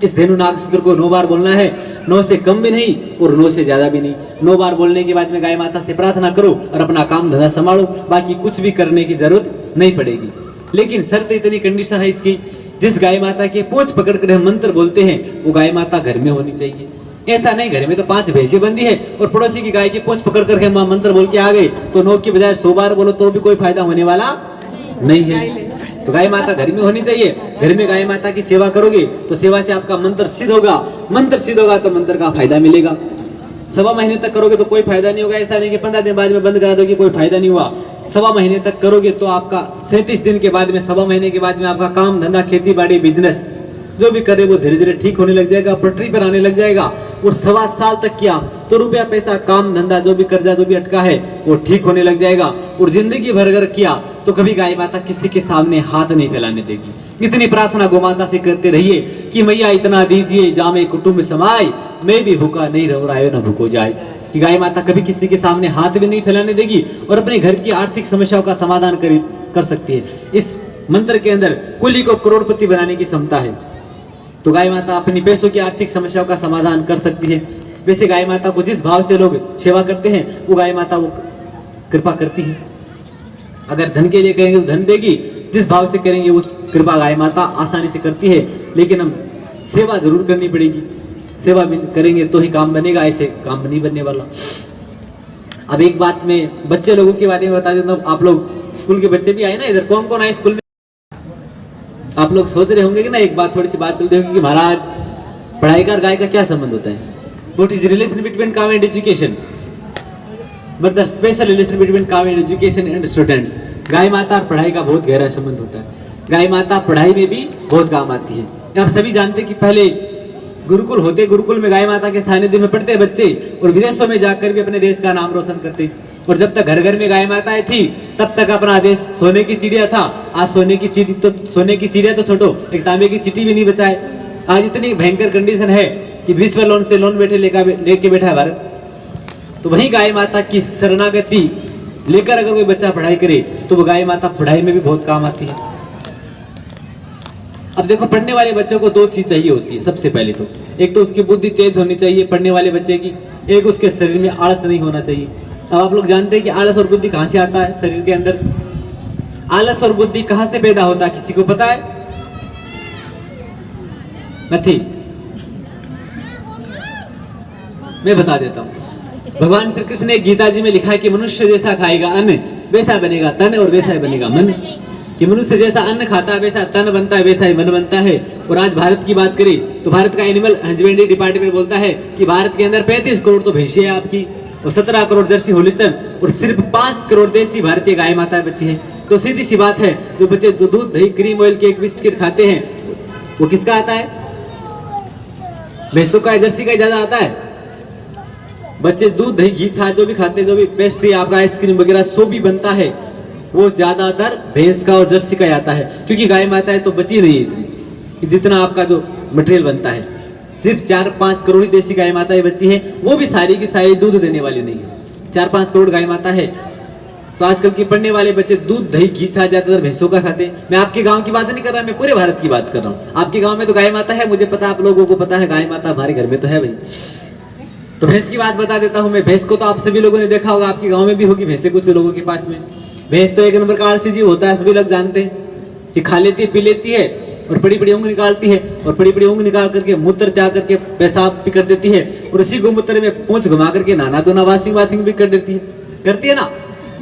इस धेनु नाग सूत्र को 9 बार बोलना है, 9 से कम भी नहीं और 9 से ज्यादा भी नहीं। 9 बार बोलने के बाद में गाय माता से प्रार्थना करो और अपना काम धंधा संभालो, बाकी कुछ भी करने की जरूरत नहीं पड़ेगी। लेकिन शर्त इतनी, कंडीशन है इसकी, जिस गाय माता के पूंछ पकड़ कर हम मंत्र बोलते हैं वो गाय माता घर में होनी चाहिए। ऐसा नहीं घर में तो 5 भैंसें बंदी है और पड़ोसी की गाय की पूंछ पकड़ करके हम मंत्र बोल के आ गए, तो 9 की बजाय 100 बार बोलो तो भी कोई फायदा होने वाला नहीं है। तो गाय माता घर में होनी चाहिए। घर में गाय माता की सेवा करोगे तो सेवा से आपका मंत्र सिद्ध होगा, मंत्र सिद्ध होगा तो मंत्र का फायदा मिलेगा। 1.25 महीने तक करोगे तो कोई फायदा नहीं होगा। ऐसा नहीं कि 15 दिन बाद में बंद करा दोगे कोई फायदा नहीं हुआ। 1.25 महीने तक करोगे तो आपका 37 दिन के बाद में, 1.25 महीने के बाद में आपका काम धंधा खेती बाड़ी बिजनेस जो भी करे वो धीरे धीरे ठीक होने लग जाएगा, पटरी पर आने लग जाएगा। और 1.25 साल तक किया तो रुपया पैसा काम धंधा जो भी कर्जा जो भी अटका है वो ठीक होने लग जाएगा। और जिंदगी भर अगर किया तो कभी गाय माता किसी के सामने हाथ नहीं फैलाने देगी। इतनी प्रार्थना गौ माता से करते रहिए कि मैया इतना दीजिए जामे कुटुंब समाए, मैं भी भूखा नहीं रह रहा है न भूखो जाए। कि गाय माता कभी किसी के सामने हाथ भी नहीं फैलाने देगी और अपने घर की आर्थिक समस्याओं का समाधान कर सकती है। इस मंत्र के अंदर कुली को करोड़पति बनाने की क्षमता है। तो गाय माता अपनी पैसों की आर्थिक समस्याओं का समाधान कर सकती है। वैसे गाय माता को जिस भाव से लोग सेवा करते हैं वो गाय माता वो कृपा करती है। अगर धन के लिए करेंगे तो धन देगी, जिस भाव से करेंगे उस कृपा गाय माता आसानी से करती है। लेकिन हम सेवा जरूर करनी पड़ेगी, सेवा भी करेंगे तो ही काम बनेगा, ऐसे काम नहीं बनने वाला। अब एक बात मैं बच्चे लोगों के बारे में बता देता हूँ। आप लोग स्कूल के बच्चे भी आए ना, इधर कौन कौन आए स्कूल में? आप लोग सोच रहे होंगे कि ना, एक बात थोड़ी सी बात चलती होगी कि महाराज पढ़ाई का और गाय का क्या संबंध होता है? What is relation between cow and education? But the special relation between cow and education and students. गाय माता और पढ़ाई का बहुत गहरा संबंध होता है। गाय माता पढ़ाई में भी बहुत काम आती है। आप सभी जानते हैं कि पहले गुरुकुल होते, गुरुकुल में गाय माता के सानिध्य में पढ़ते बच्चे और विदेशों में जाकर भी अपने देश का नाम रोशन करते। और जब तक घर घर में गाय माताएं थी तब तक अपना देश सोने की चिड़िया था। आज सोने की चिड़िया तो छोड़ो, एक तांबे की चींटी भी नहीं बचा है। आज इतनी भयंकर कंडीशन है कि विश्व लोन से लोन लेके बैठा है भारत। तो वही गाय माता की शरणागति लेकर अगर कोई बच्चा पढ़ाई करे तो वो गाय माता पढ़ाई में भी बहुत काम आती है। अब देखो, पढ़ने वाले बच्चों को दो चीज चाहिए होती है। सबसे पहले तो एक तो उसकी बुद्धि तेज होनी चाहिए पढ़ने वाले बच्चे की, एक उसके शरीर में आलस नहीं होना चाहिए। अब आप लोग जानते हैं कि आलस और बुद्धि कहां से आता है शरीर के अंदर? आलस और बुद्धि कहां से पैदा होता है, किसी को पता है? नहीं, मैं बता देता हूं। भगवान श्री कृष्ण ने गीता जी में लिखा है कि मनुष्य जैसा खाएगा अन्न वैसा बनेगा तन और वैसा ही बनेगा मन। कि मनुष्य जैसा अन्न खाता है वैसा तन बनता है, वैसा ही मन बनता है। और आज भारत की बात करें तो भारत का एनिमल हस्बेंड्री डिपार्टमेंट बोलता है कि भारत के अंदर 35 करोड़ तो भैंसे है आपकी, और 17 करोड़ जर्सी होलिस्टन, और सिर्फ 5 करोड़ देसी भारतीय गाय माता बच्ची है। तो सीधी सी बात है, जो बच्चे दूध दही क्रीम ऑयल केक बिस्किट खाते हैं वो किसका आता है? भैंसों का, जर्सी का ज्यादा आता है। बच्चे दूध दही घी छाछ जो भी खाते हैं, जो भी पेस्ट्री आपका आइसक्रीम वगैरह सो भी बनता है वो ज्यादातर भैंस का और जर्सी का आता है। क्योंकि गाय माताएं तो बची नहीं इतनी, जितना आपका जो मटेरियल बनता है। सिर्फ 4-5 करोड़ ही देसी गाय माताएं बची है, वो भी सारी की सारी दूध देने वाली नहीं है। 4-5 करोड़ गाय माता है। तो आजकल के पढ़ने वाले बच्चे दूध दही घी छाछ ज्यादातर भैंसों का खाते हैं। मैं आपके गांव की बात नहीं कर रहा, मैं पूरे भारत की बात कर रहा हूँ। आपके गांव में तो गाय माता है, मुझे पता, आप लोगों को पता है गाय माता हमारे घर में तो है भाई। तो भैंस की बात बता देता हूँ मैं। भैंस को तो आप सभी लोगों ने देखा होगा, आपके गांव में भी होगी भैंसे कुछ लोगों के पास में। भैंस तो एक नंबर का आलसी जीव होता है, सभी लोग जानते हैं कि खा लेती है पी लेती है और बड़ी बड़ी ऊँग निकालती है, और बड़ी बड़ी ऊँग निकाल करके मूत्र त्याग करके पेशाब भी कर देती है, और उसी गोमूत्र में पूंछ घुमा करके नहाना धोना वाशिंग भी कर देती है, करती है ना।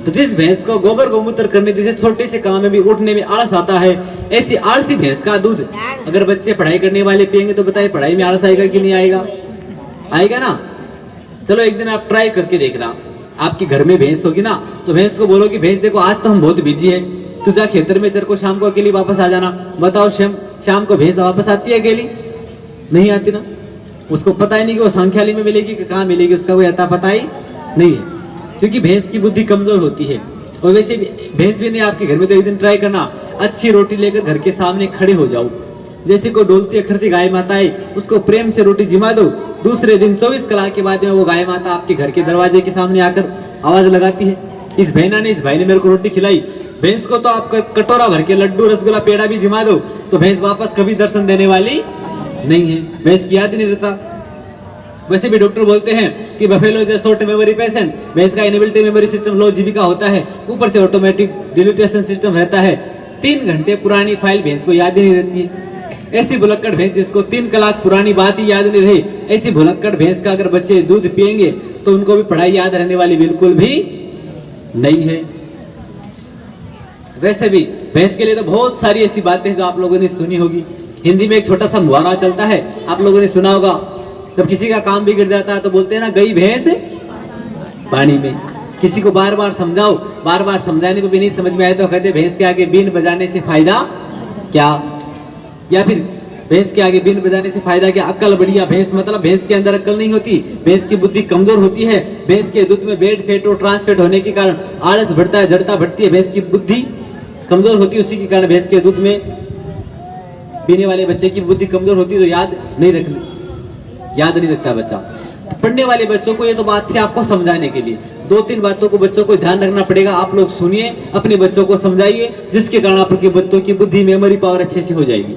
तो जिस भैंस को गोबर गोमूत्र करने जैसे छोटे से काम में भी उठने में आलस आता है, ऐसी आलसी भैंस का दूध अगर बच्चे पढ़ाई करने वाले पियेंगे तो बताइए पढ़ाई में आलस आएगा कि नहीं आएगा? आएगा ना। चलो एक दिन आप ट्राई करके देखना। आपके घर में भैंस होगी ना, तो भैंस को बोलो कि भैंस देखो आज तो हम बहुत बिजी है, तू जा खेतर में चल को शाम को अकेली वापस आ जाना। बताओ शाम को भैंस वापस आती है अकेली? नहीं आती ना। उसको पता ही नहीं कि वो सांख्याली में मिलेगी कि कहाँ मिलेगी, उसका कोई अता पता ही नहीं है, क्योंकि भैंस की बुद्धि कमजोर होती है। और वैसे भैंस भी नहीं आपके घर में, तो एक दिन ट्राई करना, अच्छी रोटी लेकर घर के सामने खड़े हो जाओ। जैसे को डोलती अखरती गाय माता है, उसको प्रेम से रोटी जिमा दो। दूसरे दिन 24 कलाक के बाद में वो गाय माता आपके घर के दरवाजे के सामने आकर आवाज लगाती है, इस भाई ने मेरे को रोटी खिलाई। भैंस को तो आप कटोरा भर के लड्डू रसगुल्ला पेड़ा भी जिमा दो तो भैंस वापस कभी दर्शन देने वाली नहीं है। भैंस की याद ही नहीं रहता। वैसे भी डॉक्टर बोलते हैं कि buffalo is a short memory patient. भैंस का इनेबिलिटी मेमोरी सिस्टम लो जीबी का होता है, ऊपर से ऑटोमेटिक डिलीटेशन सिस्टम रहता है। 3 घंटे पुरानी फाइल भैंस को याद ही नहीं रहती है। ऐसी भुलक्कड़ भैंस जिसको 3 कलाक पुरानी बात ही याद नहीं रही, ऐसी भुलक्कड़ भैंस का अगर बच्चे दूध पिएंगे तो उनको भी पढ़ाई याद रहने वाली बिल्कुल भी नहीं है। वैसे भी भैंस के लिए तो बहुत सारी ऐसी बातें जो आप लोगों ने सुनी होगी। हिंदी में एक छोटा सा मुहावरा चलता है, आप लोगों ने सुना होगा, जब किसी का काम बिगड़ जाता है तो बोलते हैं ना, गई भैंस पानी में। किसी को बार बार समझाओ, बार बार समझाने पर भी नहीं समझ में आए तो कहते भैंस के आगे बीन बजाने से फायदा क्या, या फिर भैंस के आगे बीन बजाने से फायदा क्या, अक्ल बढ़िया। भैंस मतलब भैंस के अंदर अक्ल नहीं होती, भैंस की बुद्धि कमजोर होती है। भैंस के दूध में बैड फैट और ट्रांसफैट होने के कारण आलस बढ़ता है, जड़ता बढ़ती है, भैंस की बुद्धि कमजोर होती है। उसी के कारण भैंस के दूध में पीने वाले बच्चे की बुद्धि कमजोर होती है, तो याद नहीं रखता बच्चा। तो पढ़ने वाले बच्चों को ये तो बात थी आपको समझाने के लिए। 2-3 बातों को बच्चों को ध्यान रखना पड़ेगा। आप लोग सुनिए, अपने बच्चों को समझाइए, जिसके कारण आपके बच्चों की बुद्धि मेमोरी पावर अच्छे से हो जाएगी।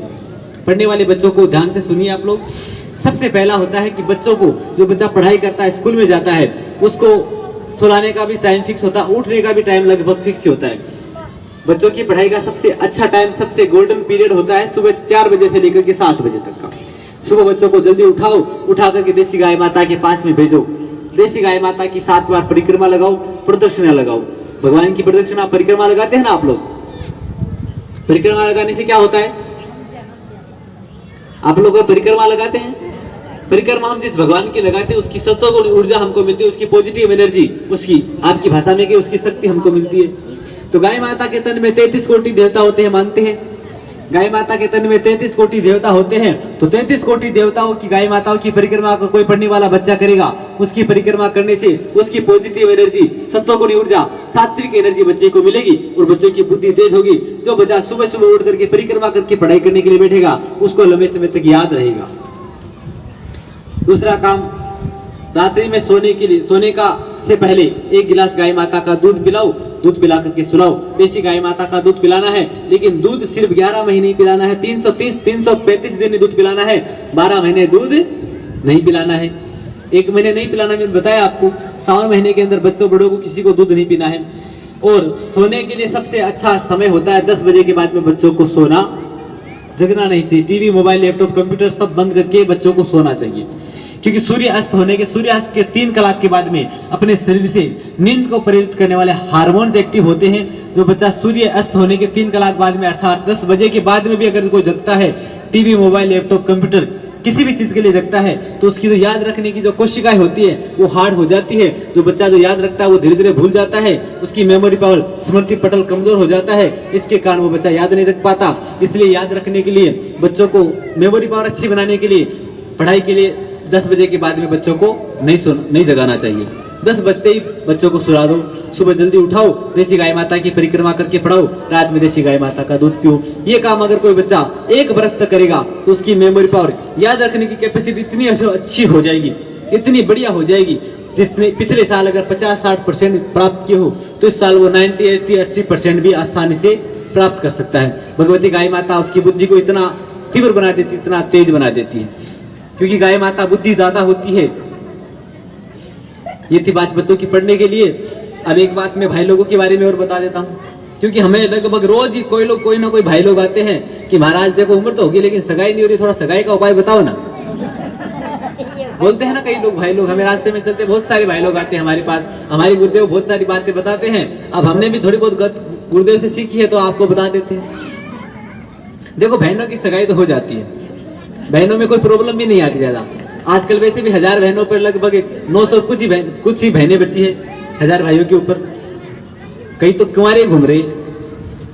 पढ़ने वाले बच्चों को ध्यान से सुनिए आप लोग। सबसे पहला होता है कि बच्चों को, जो बच्चा पढ़ाई करता है, स्कूल में जाता है, उसको सुलाने का भी टाइम फिक्स होता है, उठने का भी टाइम लगभग फिक्स होता है। बच्चों की पढ़ाई का सबसे अच्छा टाइम, सबसे गोल्डन पीरियड होता है सुबह 4 बजे से लेकर के 7 बजे तक का। सुबह बच्चों को जल्दी उठाओ, उठा करके देसी गाय माता के पास में भेजो। देसी गाय माता की 7 बार परिक्रमा लगाओ, प्रदक्षिणा लगाओ। भगवान की प्रदक्षिणा परिक्रमा लगाते हैं ना आप लोग। परिक्रमा लगाने से क्या होता है? आप लोग परिक्रमा लगाते हैं? परिक्रमा हम जिस भगवान की लगाते हैं उसकी सत्वगुण ऊर्जा हमको मिलती है, उसकी पॉजिटिव एनर्जी, उसकी आपकी भाषा में कि उसकी शक्ति हमको मिलती है। तो गाय माता के तन में 33 कोटि देवता होते हैं, मानते हैं? गाय माता के तन में 33 कोटि देवता होते हैं। तो 33 कोटि देवताओं की, गाय माताओं की परिक्रमा को कोई पढ़ने वाला बच्चा करेगा, उसकी परिक्रमा करने से उसकी पॉजिटिव एनर्जी, सत्वगुण ऊर्जा, सात्विक एनर्जी बच्चे को मिलेगी और बच्चों की बुद्धि तेज होगी। जो बच्चा सुबह सुबह उठ करके परिक्रमा करके पढ़ाई करने के लिए बैठेगा, उसको लंबे समय तक याद रहेगा। दूसरा काम, रात्रि में सोने का से पहले 1 गिलास गाय माता का दूध पिलाओ, दूध पिला करके सुलाओ। देसी गाय माता का दूध पिलाना है, लेकिन दूध सिर्फ 11 महीने ही पिलाना है, 335 दिन ही दूध पिलाना है, 12 महीने दूध नहीं पिलाना है। 1 महीने नहीं पिलाना, मैंने बताया आपको। सावन महीने के अंदर बच्चों बड़ों को किसी को दूध नहीं पीना है। और सोने के लिए सबसे अच्छा समय होता है 10 बजे के बाद में बच्चों को सोना, जगना नहीं चाहिए। टीवी, मोबाइल, लैपटॉप, कंप्यूटर सब बंद करके बच्चों को सोना चाहिए, क्योंकि सूर्यास्त के 3 कलाक के बाद में अपने शरीर से नींद को प्रेरित करने वाले हार्मोन्स एक्टिव होते हैं। जो बच्चा सूर्य अस्त होने के 3 कलाक बाद में, अर्थात 10 बजे के बाद में भी अगर कोई जगता है, टीवी, मोबाइल, लैपटॉप, कंप्यूटर किसी भी चीज के लिए जगता है, तो उसकी जो याद रखने की जो कोशिकाएं होती है वो हार्ड हो जाती है। जो बच्चा जो याद रखता है वो धीरे धीरे भूल जाता है, उसकी मेमोरी पावर, स्मृति पटल कमजोर हो जाता है। इसके कारण वो बच्चा याद नहीं रख पाता। इसलिए याद रखने के लिए, बच्चों को मेमोरी पावर अच्छी बनाने के लिए, पढ़ाई के लिए 10 बजे के बाद में बच्चों को नहीं जगाना चाहिए। 10 बजते ही बच्चों को सुला दो, सुबह जल्दी उठाओ, देसी गाय माता की परिक्रमा करके पढ़ाओ, रात में देसी गाय माता का दूध पियो। ये काम अगर कोई बच्चा 1 बरस तक करेगा तो उसकी मेमोरी पावर, याद रखने की कैपेसिटी इतनी अच्छी हो जाएगी, इतनी बढ़िया हो जाएगी। जिसने पिछले साल अगर 50-60% प्राप्त किए हो, तो इस साल वो 90, 80, 80% भी आसानी से प्राप्त कर सकता है। भगवती गाय माता उसकी बुद्धि को इतना तीव्र बना देती, इतना तेज बना देती है, क्योंकि गाय माता बुद्धि दाता होती है। ये थी बात बच्चों की पढ़ने के लिए। अब एक बात मैं भाई लोगों के बारे में और बता देता हूँ, क्योंकि हमें लगभग रोज ही कोई ना कोई भाई लोग आते हैं कि महाराज देखो उम्र तो होगी लेकिन सगाई नहीं हो रही, थोड़ा सगाई का उपाय बताओ ना। बोलते हैं ना कई लोग, भाई लोग, हमें रास्ते में चलते बहुत सारे भाई लोग आते हैं हमारे पास, हमारे गुरुदेव बहुत सारी बातें बताते हैं। अब हमने भी थोड़ी बहुत गुरुदेव से सीखी है तो आपको बता देते हैं। देखो बहनों की सगाई तो हो जाती है, बहनों में कोई प्रॉब्लम भी नहीं आती ज्यादा। आजकल वैसे भी 1000 बहनों पर लगभग 900 कुछ ही बहनें बची है 1000 भाइयों के ऊपर। कई तो कुंवारे घूम रहे,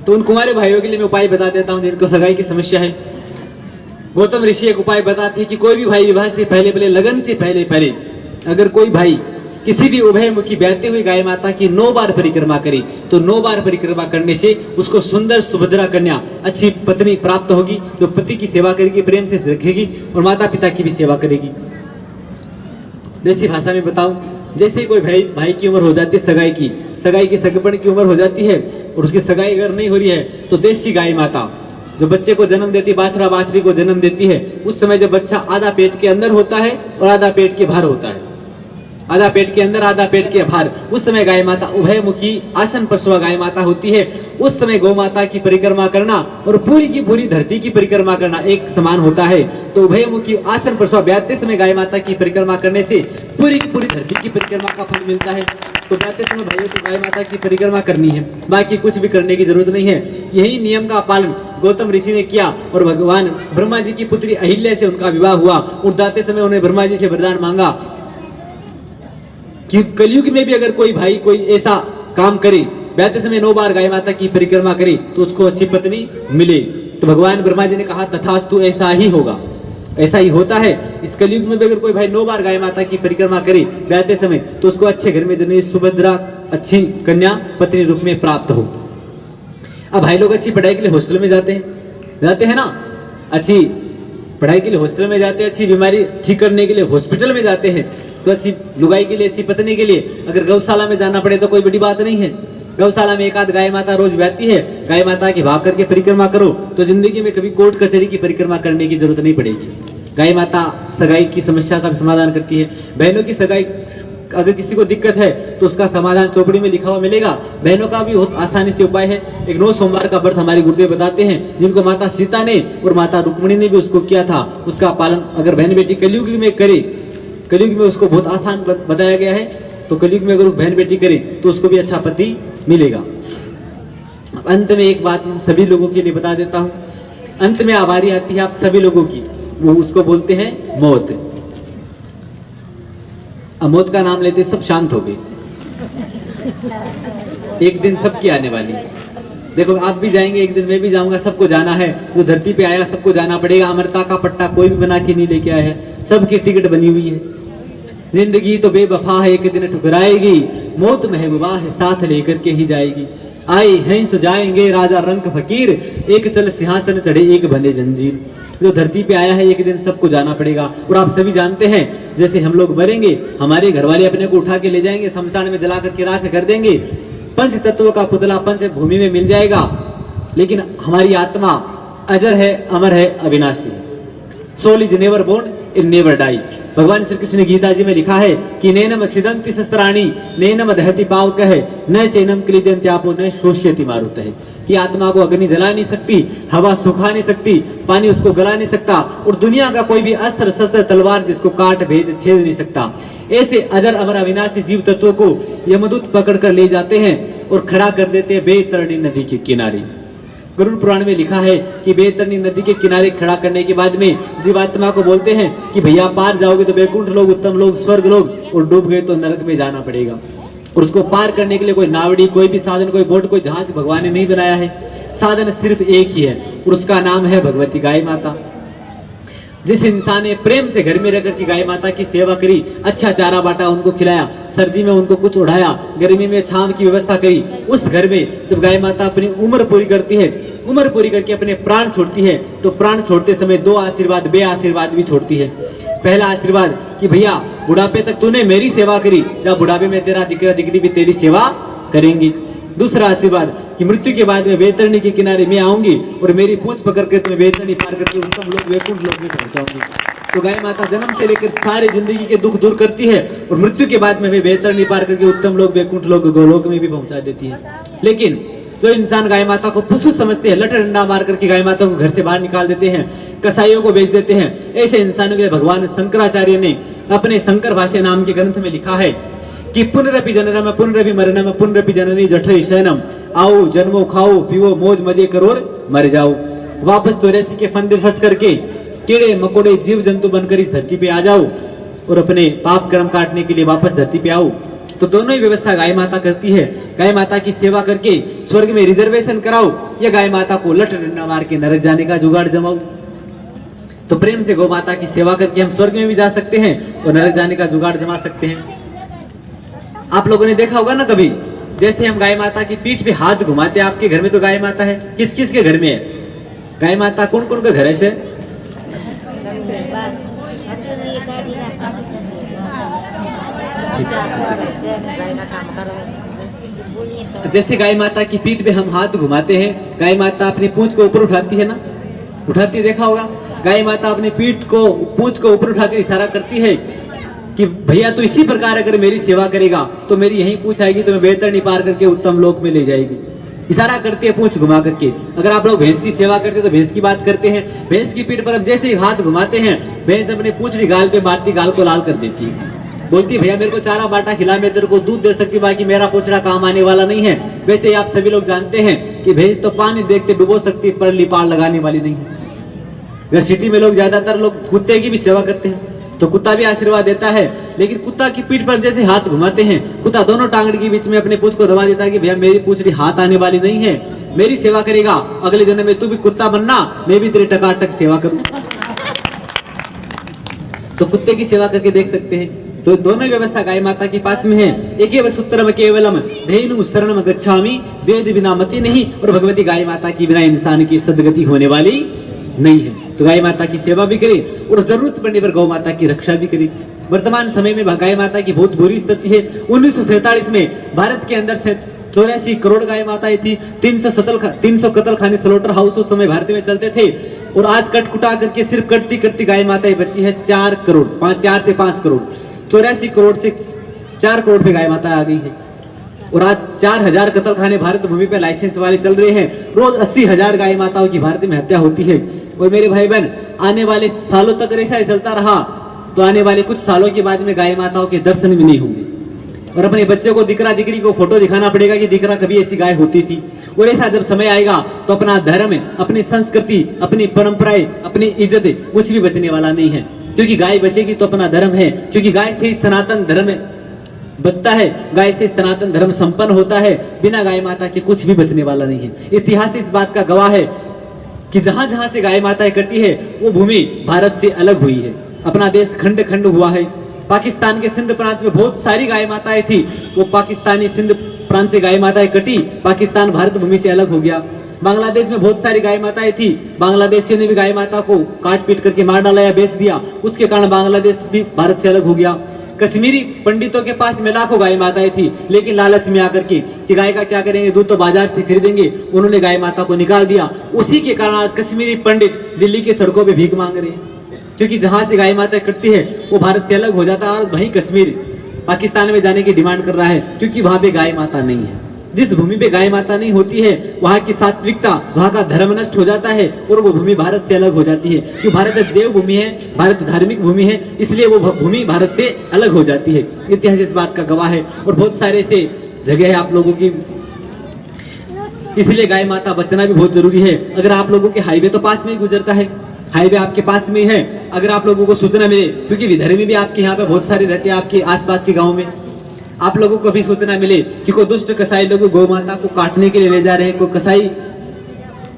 तो उन कुंवारे भाइयों के लिए मैं उपाय बता देता हूँ जिनको सगाई की समस्या है। गौतम ऋषि एक उपाय बताते हैं कि कोई भी भाई विवाह से पहले लगन से पहले अगर कोई भाई किसी भी उभयमुखी बहती हुई गाय माता की 9 बार परिक्रमा करे, तो 9 बार परिक्रमा करने से उसको सुंदर सुभद्रा कन्या, अच्छी पत्नी प्राप्त होगी, जो पति की सेवा करेगी, प्रेम से रखेगी और माता पिता की भी सेवा करेगी। देसी भाषा में बताऊं, जैसे कोई भाई की उम्र हो जाती है सगाई की सगपन की उम्र हो जाती है और उसकी सगाई अगर नहीं हो रही है, तो देसी गाय माता जो बच्चे को जन्म देती, बाछड़ा बाछड़ी को जन्म देती है, उस समय जब बच्चा आधा पेट के अंदर होता है और आधा पेट के बाहर होता है, आधा पेट के अंदर आधा पेट के बाहर, उस समय गाय माता उभयमुखी आसन प्रसवा गाय माता होती है। उस समय गौ माता की परिक्रमा करना और पूरी की पूरी धरती की परिक्रमा करना एक समान होता है। तो उभयमुखी आसन प्रसवा ब्याहते समय गाय माता की परिक्रमा करने से पूरी की पूरी धरती की परिक्रमा का फल मिलता है। तो ब्याहते समय भाइयों को गाय माता की परिक्रमा करनी है, बाकी कुछ भी करने की जरूरत नहीं है। यही नियम का पालन गौतम ऋषि ने किया और भगवान ब्रह्मा जी की पुत्री अहिल्या से उनका विवाह हुआ। उठाते समय उन्हें ब्रह्मा जी से वरदान मांगा कि कलयुग में भी अगर कोई भाई कोई ऐसा काम करे, ब्याहते समय 9 बार गाय माता की परिक्रमा करे, तो उसको अच्छी पत्नी मिले। तो भगवान ब्रह्मा जी ने कहा तथास्तु, ऐसा ही होगा, ऐसा ही होता है। इस कलयुग में भी अगर कोई भाई 9 बार गाय माता की परिक्रमा करे ब्याहते समय, तो उसको अच्छे घर में जन्मी सुभद्रा अच्छी कन्या पत्नी रूप में प्राप्त हो। अब भाई लोग अच्छी पढ़ाई के लिए हॉस्टल में जाते हैं ना, अच्छी पढ़ाई के लिए हॉस्टल में जाते हैं, अच्छी बीमारी ठीक करने के लिए हॉस्पिटल में जाते हैं। तो अच्छी लुगाई के लिए, अच्छी पत्नी के लिए अगर गौशाला में जाना पड़े तो कोई बड़ी बात नहीं है। गौशाला में एक आध गाय माता रोज बहती है, गाय माता की भाग करके परिक्रमा करो तो जिंदगी में कभी कोर्ट कचहरी की परिक्रमा करने की जरूरत नहीं पड़ेगी। गाय माता सगाई की समस्या का समाधान करती है। बहनों की सगाई अगर किसी को दिक्कत है तो उसका समाधान चौपड़ी में लिखा हुआ मिलेगा। बहनों का भी बहुत आसानी से उपाय है। एक 9 सोमवार का व्रत हमारे गुरुदेव बताते हैं, जिनको माता सीता ने और माता रुक्मिणी ने भी उसको किया था, उसका पालन अगर बहन बेटी कलयुग में करे, कलयुग में उसको बहुत आसान बताया गया है, तो कलयुग में अगर बहन बेटी करे तो उसको भी अच्छा पति मिलेगा। अंत में एक बात सभी लोगों के लिए बता देता हूँ। अंत में आबारी आती है आप सभी लोगों की, वो उसको बोलते हैं मौत। अब मौत का नाम लेते सब शांत हो गए। एक दिन सबकी आने वाली है। देखो आप भी जाएंगे, एक दिन मैं भी जाऊंगा, सबको जाना है। जो धरती पे आया सबको जाना पड़ेगा। अमरता का पट्टा कोई भी बना के नहीं लेके आया है, सबकी टिकट बनी हुई है। जिंदगी तो बेवफा है, एक दिन ठुकराएगी, मौत महबूबा है साथ लेकर के ही जाएगी। आए हैं सो जाएंगे राजा रंक फकीर, एक चल सिंहासन चढ़े एक बंधे जंजीर। जो धरती पे आया है एक दिन सबको जाना पड़ेगा। और आप सभी जानते हैं जैसे हम लोग मरेंगे, हमारे घर वाले अपने को उठा के ले जाएंगे, शमशान में जला करके राख कर देंगे, पंच तत्वों का पुतला पंच भूमि में मिल जाएगा। लेकिन हमारी आत्मा अजर है, अमर है, अविनाशी है। Soul is never born in never die. भगवान श्री कृष्ण ने गीता जी में लिखा है कि नैनम छिदंति शस्त्राणी नैनम दहति पावकः न चैनम क्लीदन्त्यापो न शोष्यति मारुतः। कि आत्मा को अग्नि जला नहीं सकती, हवा सुखा नहीं सकती, पानी उसको गला नहीं सकता, और दुनिया का कोई भी अस्त्र शस्त्र तलवार जिसको काट भेद छेद नहीं सकता। ऐसे अजर अमर अविनाशी जीव तत्वों को यमदूत पकड़ कर ले जाते हैं और खड़ा कर देते हैं बैतरणी नदी के किनारे। गरुड़ पुराण में लिखा है कि बैतरणी नदी के किनारे खड़ा करने के बाद में जीवात्मा को बोलते हैं कि भैया पार जाओगे तो वैकुंठ लोग, उत्तम लोग, स्वर्ग लोग, और डूब गए तो नरक में जाना पड़ेगा। और उसको पार करने के लिए कोई नावड़ी, कोई भी साधन, कोई बोट, कोई जहाज भगवान ने नहीं बनाया है। साधन सिर्फ एक ही है और उसका नाम है भगवती गाय माता। जिस इंसान ने प्रेम से घर में रहकर की गाय माता की सेवा करी, अच्छा चारा बांटा, उनको खिलाया, सर्दी में उनको कुछ ओढ़ाया, गर्मी में छांव की व्यवस्था करी, उस घर में जब गाय माता अपनी उम्र पूरी करती है, उम्र पूरी करके अपने प्राण छोड़ती है, तो प्राण छोड़ते समय 2 आशीर्वाद, बे आशीर्वाद भी छोड़ती है। पहला आशीर्वाद कि भैया बुढ़ापे तक तूने मेरी सेवा करी, जब बुढ़ापे में तेरा दिकरा दिकरी भी तेरी सेवा करेंगी। दूसरा आशीर्वाद कि मृत्यु के बाद में बैतरणी के किनारे मैं आऊंगी और मेरी पूंछ पकड़ के तुम्हें बैतरणी पार करके उत्तम लोग वैकुंठ लोक में पहुंचाऊंगी। तो गाय माता जन्म से लेकर सारे जिंदगी के दुख दूर करती है और मृत्यु के बाद में वे बैतरणी पार करके उत्तम लोग वैकुंठ लोक गोलोक में भी पहुंचा देती है। लेकिन जो इंसान गाय माता को पशु समझते हैं, लट डंडा मार करके गाय माता को घर से बाहर निकाल देते हैं, कसाईयों को बेच देते हैं, ऐसे इंसानों के लिए भगवान शंकराचार्य ने अपने शंकर भाष्य नाम के ग्रंथ में लिखा है कि पुनरपि जननम पुनरपि मरणम पुनरपि जननी जठरे शयनम। आओ जन्मो खाओ पीओ मौज मजे करो और मर जाओ। वापस 84 के फंदे फंस करके कीड़े मकोड़े जीव जंतु बनकर इस धरती पे आ जाओ और अपने पाप कर्म काटने के लिए वापस धरती पे आओ। तो दोनों ही व्यवस्था गाय माता करती है। गाय माता की सेवा करके स्वर्ग में रिजर्वेशन कराओ या गाय माता को लट डंडा मार के नरक जाने का जुगाड़ जमाओ। तो प्रेम से गौ माता की सेवा करके हम स्वर्ग में भी जा सकते हैं और नरक जाने का जुगाड़ जमा सकते हैं। आप लोगों ने देखा होगा ना कभी, जैसे हम गाय माता की पीठ पे हाथ घुमाते हैं, आपके घर में तो गाय माता है, किस किस के घर में है गाय माता? कौन कौन का घर है? से जैसे गाय माता की पीठ पे हम हाथ घुमाते हैं, गाय माता अपनी पूंछ को ऊपर उठाती है ना, उठाती है, देखा होगा। गाय माता अपनी पीठ को, पूंछ को ऊपर उठाकर इशारा करती है कि भैया तो इसी प्रकार अगर मेरी सेवा करेगा तो मेरी यही पूंछ आएगी, तो मैं बैतरणी पार करके उत्तम लोक में ले जाएगी। इशारा करती है पूंछ घुमा करके। अगर आप लोग भैंस की सेवा करते हैं तो भैंस की बात करते हैं। भैंस की पीठ पर हम जैसे ही हाथ घुमाते हैं, भैंस अपने पूंछड़ी गाल पे मारती, गाल को लाल कर देती है, बोलती भैया मेरे को चारा बाटा खिला, मैं तेरे को दूध दे सकती, बाकी मेरा पूंछड़ा काम आने वाला नहीं है। वैसे ही आप सभी लोग जानते हैं कि भैंस तो पानी देखते डुबो सकती, पर लिपाड़ लगाने वाली नहीं है। अगर सिटी में लोग ज्यादातर लोग कुत्ते की भी सेवा करते हैं तो कुत्ता भी आशीर्वाद देता है, लेकिन कुत्ता की पीठ पर जैसे हाथ घुमाते हैं, कुत्ता दोनों टांगड़ी के बीच में अपने पूंछ को दबा देता है कि भैया मेरी पूंछड़ी हाथ आने वाली नहीं है, मेरी सेवा करेगा, अगले जन्म में तू भी कुत्ता बनना, मैं भी तेरी टकाटक सेवा करूं। तो कुत्ते की सेवा करके देख सकते हैं। तो दोनों व्यवस्था गाय माता के पास में है। एक सूत्रम केवलम धेनु शरणम गच्छामि, वेद बिना मति नहीं, और भगवती गाय माता की बिना इंसान की सदगति होने वाली नहीं है। तो गाय माता की सेवा भी करे और जरूरत पड़ने पर गौ माता की रक्षा भी करे। वर्तमान समय में गाय माता की बहुत बुरी स्थिति है। 1947 में भारत के अंदर से 84 करोड़ गाय माताएं थी। 300 कत्ल खाने स्लॉटर हाउस उस समय भारत में चलते थे और आज कट कुटा करके सिर्फ कटती कटती गाय माताएं बची है 4 करोड़, 4 से 5 करोड़। 84 करोड़ से 4 करोड़ पे गाय माता आ गई है और आज 4000 कत्ल खाने भारत भूमि पे लाइसेंस वाले चल रहे हैं। रोज 80,000 गाय माताओं की भारत में हत्या होती है। और मेरे भाई बहन, आने वाले सालों तक ऐसा ही चलता रहा तो आने वाले कुछ सालों के बाद में गाय माताओं के दर्शन भी नहीं होंगे और अपने बच्चों को दिकरा दिकरी को फोटो दिखाना पड़ेगा कि दिकरा कभी ऐसी गाय होती थी। और ऐसा जब समय आएगा तो अपना धर्म, अपनी संस्कृति, अपनी परंपराएं, अपनी इज्जत कुछ भी बचने वाला नहीं है। क्योंकि गाय बचेगी तो अपना धर्म है, क्योंकि गाय से ही सनातन धर्म बचता है, गाय से सनातन धर्म संपन्न होता है। बिना गाय माता के कुछ भी बचने वाला नहीं है। इतिहास इस बात का गवाह है कि जहां जहां से गाय माताएं कटी है वो भूमि भारत से अलग हुई है। अपना देश खंड खंड हुआ है। पाकिस्तान के सिंध प्रांत में बहुत सारी गाय माताएं थी, वो पाकिस्तानी सिंध प्रांत से गाय माताएं कटी, पाकिस्तान भारत भूमि से अलग हो गया। बांग्लादेश में बहुत सारी गाय माताएं थी, बांग्लादेशियों ने भी गाय माता को काट पीट करके मार डाला या बेच दिया, उसके कारण बांग्लादेश भी भारत से अलग हो गया। कश्मीरी पंडितों के पास में लाखों गाय माताएं थी, लेकिन लालच में आकर के कि गाय का क्या करेंगे, दूध तो बाजार से खरीदेंगे, उन्होंने गाय माता को निकाल दिया। उसी के कारण आज कश्मीरी पंडित दिल्ली की सड़कों पे भीख मांग रहे हैं, क्योंकि जहां से गाय माता कटती है वो भारत से अलग हो जाता है और वहीं कश्मीर पाकिस्तान में जाने की डिमांड कर रहा है, क्योंकि वहां पे गाय माता नहीं है। जिस भूमि पे गाय माता नहीं होती है वहां की सात्विकता, वहां का धर्म नष्ट हो जाता है और वो भूमि भारत से अलग हो जाती है। क्योंकि भारत देव भूमि है, भारत धार्मिक भूमि है, इसलिए वो भूमि भारत से अलग हो जाती है। इतिहास इस बात का गवाह है और बहुत सारे से जगह है आप लोगों की, इसलिए गाय माता बचना भी बहुत जरूरी है। अगर आप लोगों के हाईवे तो पास में ही गुजरता है, हाईवे आपके पास में है, अगर आप लोगों को सूचना मिले, क्योंकि विधर्मी भी आपके यहाँ पे बहुत सारे रहते हैं आपके आसपास के गाँव में, आप लोगों को भी सूचना मिले कि कोई दुष्ट कसाई लोग गौ माता को काटने के लिए ले जा रहे हैं, कोई कसाई